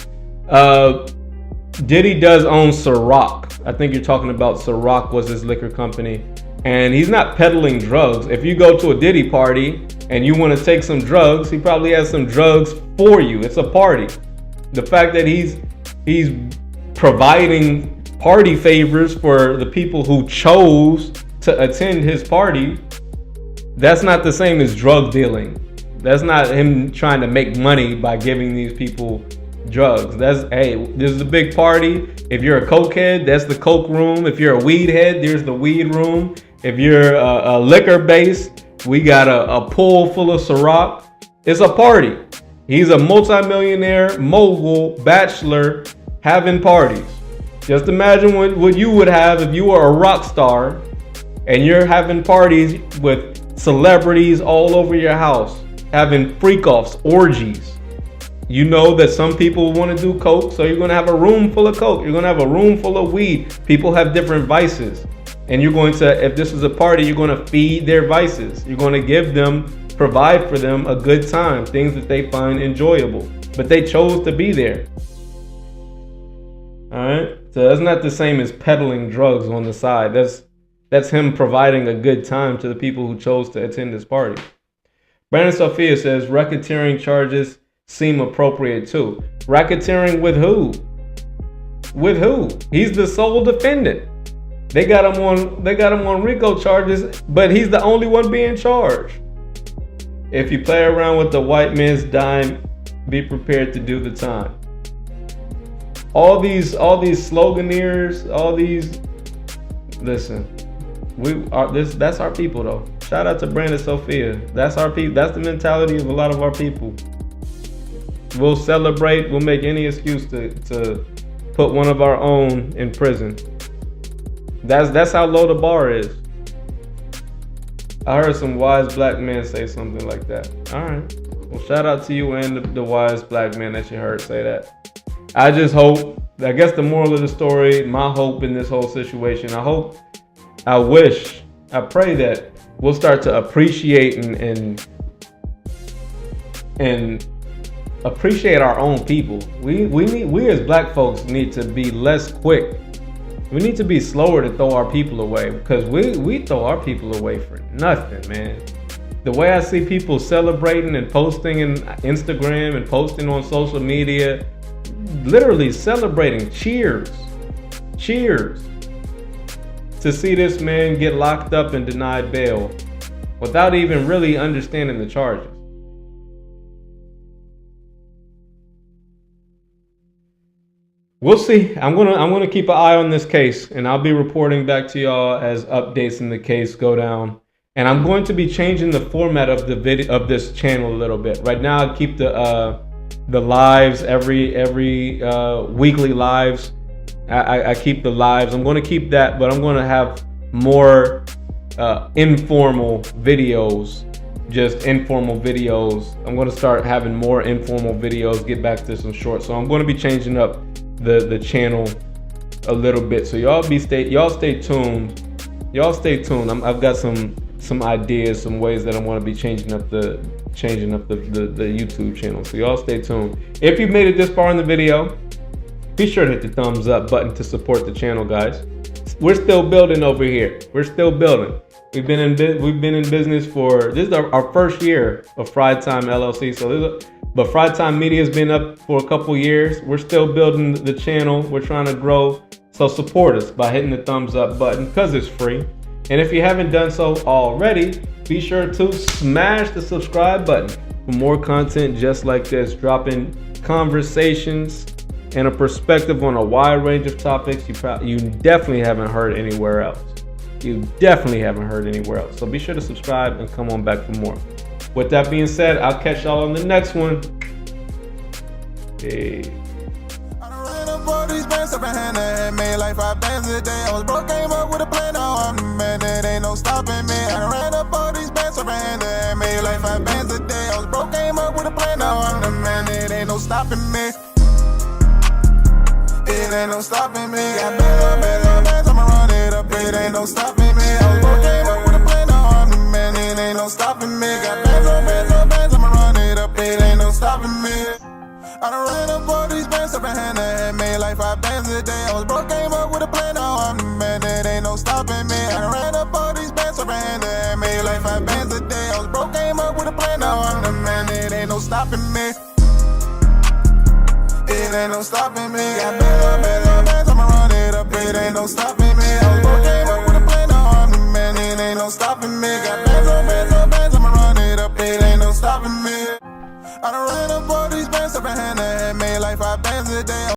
Diddy does own Ciroc. I think you're talking about Ciroc was his liquor company. And he's not peddling drugs. If you go to a Diddy party and you want to take some drugs, he probably has some drugs for you. It's a party. The fact that he's providing party favors for the people who chose to attend his party, that's not the same as drug dealing. That's not him trying to make money by giving these people drugs. That's, hey, this is a big party. If you're a cokehead, that's the coke room. If you're a weed head, there's the weed room. If you're a liquor base, we got a pool full of Ciroc. It's a party. He's a multimillionaire, mogul, bachelor, having parties. Just imagine what you would have if you were a rock star and you're having parties with celebrities all over your house, having freak-offs, orgies. You know that some people want to do coke, so you're going to have a room full of coke. You're going to have a room full of weed. People have different vices. And you're going to, if this is a party, you're going to feed their vices. You're going to give them, provide for them a good time, things that they find enjoyable. But they chose to be there. All right? So that's not the same as peddling drugs on the side. That's him providing a good time to the people who chose to attend this party. Brandon Sophia says, racketeering charges seem appropriate too. Racketeering with who? With who? He's the sole defendant. They got him on RICO charges, but he's the only one being charged. If you play around with the white man's dime, be prepared to do the time. All these sloganeers, listen, that's our people though. Shout out to Brandon Sophia. That's our people. That's the mentality of a lot of our people. We'll celebrate, we'll make any excuse to put one of our own in prison. That's how low the bar is. I heard some wise black men say something like that. All right. Well, shout out to you and the wise black man that you heard say that. I just hope, I guess the moral of the story, my hope in this whole situation, I wish, I pray that we'll start to appreciate and appreciate our own people. We as black folks need to be less quick. We need to be slower to throw our people away, because we throw our people away for nothing, man. The way I see people celebrating and posting in Instagram and posting on social media, literally celebrating, cheers to see this man get locked up and denied bail without even really understanding the charges. We'll see. I'm gonna keep an eye on this case, and I'll be reporting back to y'all as updates in the case go down. And I'm going to be changing the format of the video of this channel a little bit. Right now, I keep the lives every weekly lives. I keep the lives. I'm going to keep that, but I'm going to have more informal videos. Just informal videos. I'm going to start having more informal videos. Get back to some short. So I'm going to be changing up the channel a little bit. So y'all stay tuned. Y'all stay tuned. I've got some ideas, some ways that I want to be changing up the YouTube channel. So y'all stay tuned. If you made it this far in the video, be sure to hit the thumbs up button to support the channel, guys. We're still building over here. We're still building. We've been in business for, this is our first year of Fried Time LLC. But Fried Time Media has been up for a couple years. We're still building the channel. We're trying to grow. So support us by hitting the thumbs up button, because it's free. And if you haven't done so already, be sure to smash the subscribe button for more content just like this, dropping conversations and a perspective on a wide range of topics you definitely haven't heard anywhere else. You definitely haven't heard anywhere else. So be sure to subscribe and come on back for more. With that being said, I'll catch y'all on the next one. Hey. These bands up in hand that had made like 5 bands a day. I was broke, came up with a plan, now I'm the man that ain't no stopping me. I done ran up all these bands over hand and made like 5 bands a day. I was broke, came up with a plan, now I'm the man, it ain't no stopping me. It ain't no stopping me. Got bands, I'ma run it up, it ain't no stopping me. I was broke, came up with a plan, now I'm the man, it ain't no stopping me. Got bands, I'ma run it up, it ain't no stopping me. I done ran up all these bands up in hand and made like 5 bands a day. I was broke, came up with a plan, now I'm the man, it ain't no stopping me. I done ran up all these bands up in hand and made like 5 bands a day. I was broke, came up with a plan, now I'm the man, it ain't no stopping me. It ain't no stopping me. Got bands, I'ma run it up, it ain't no stopping me.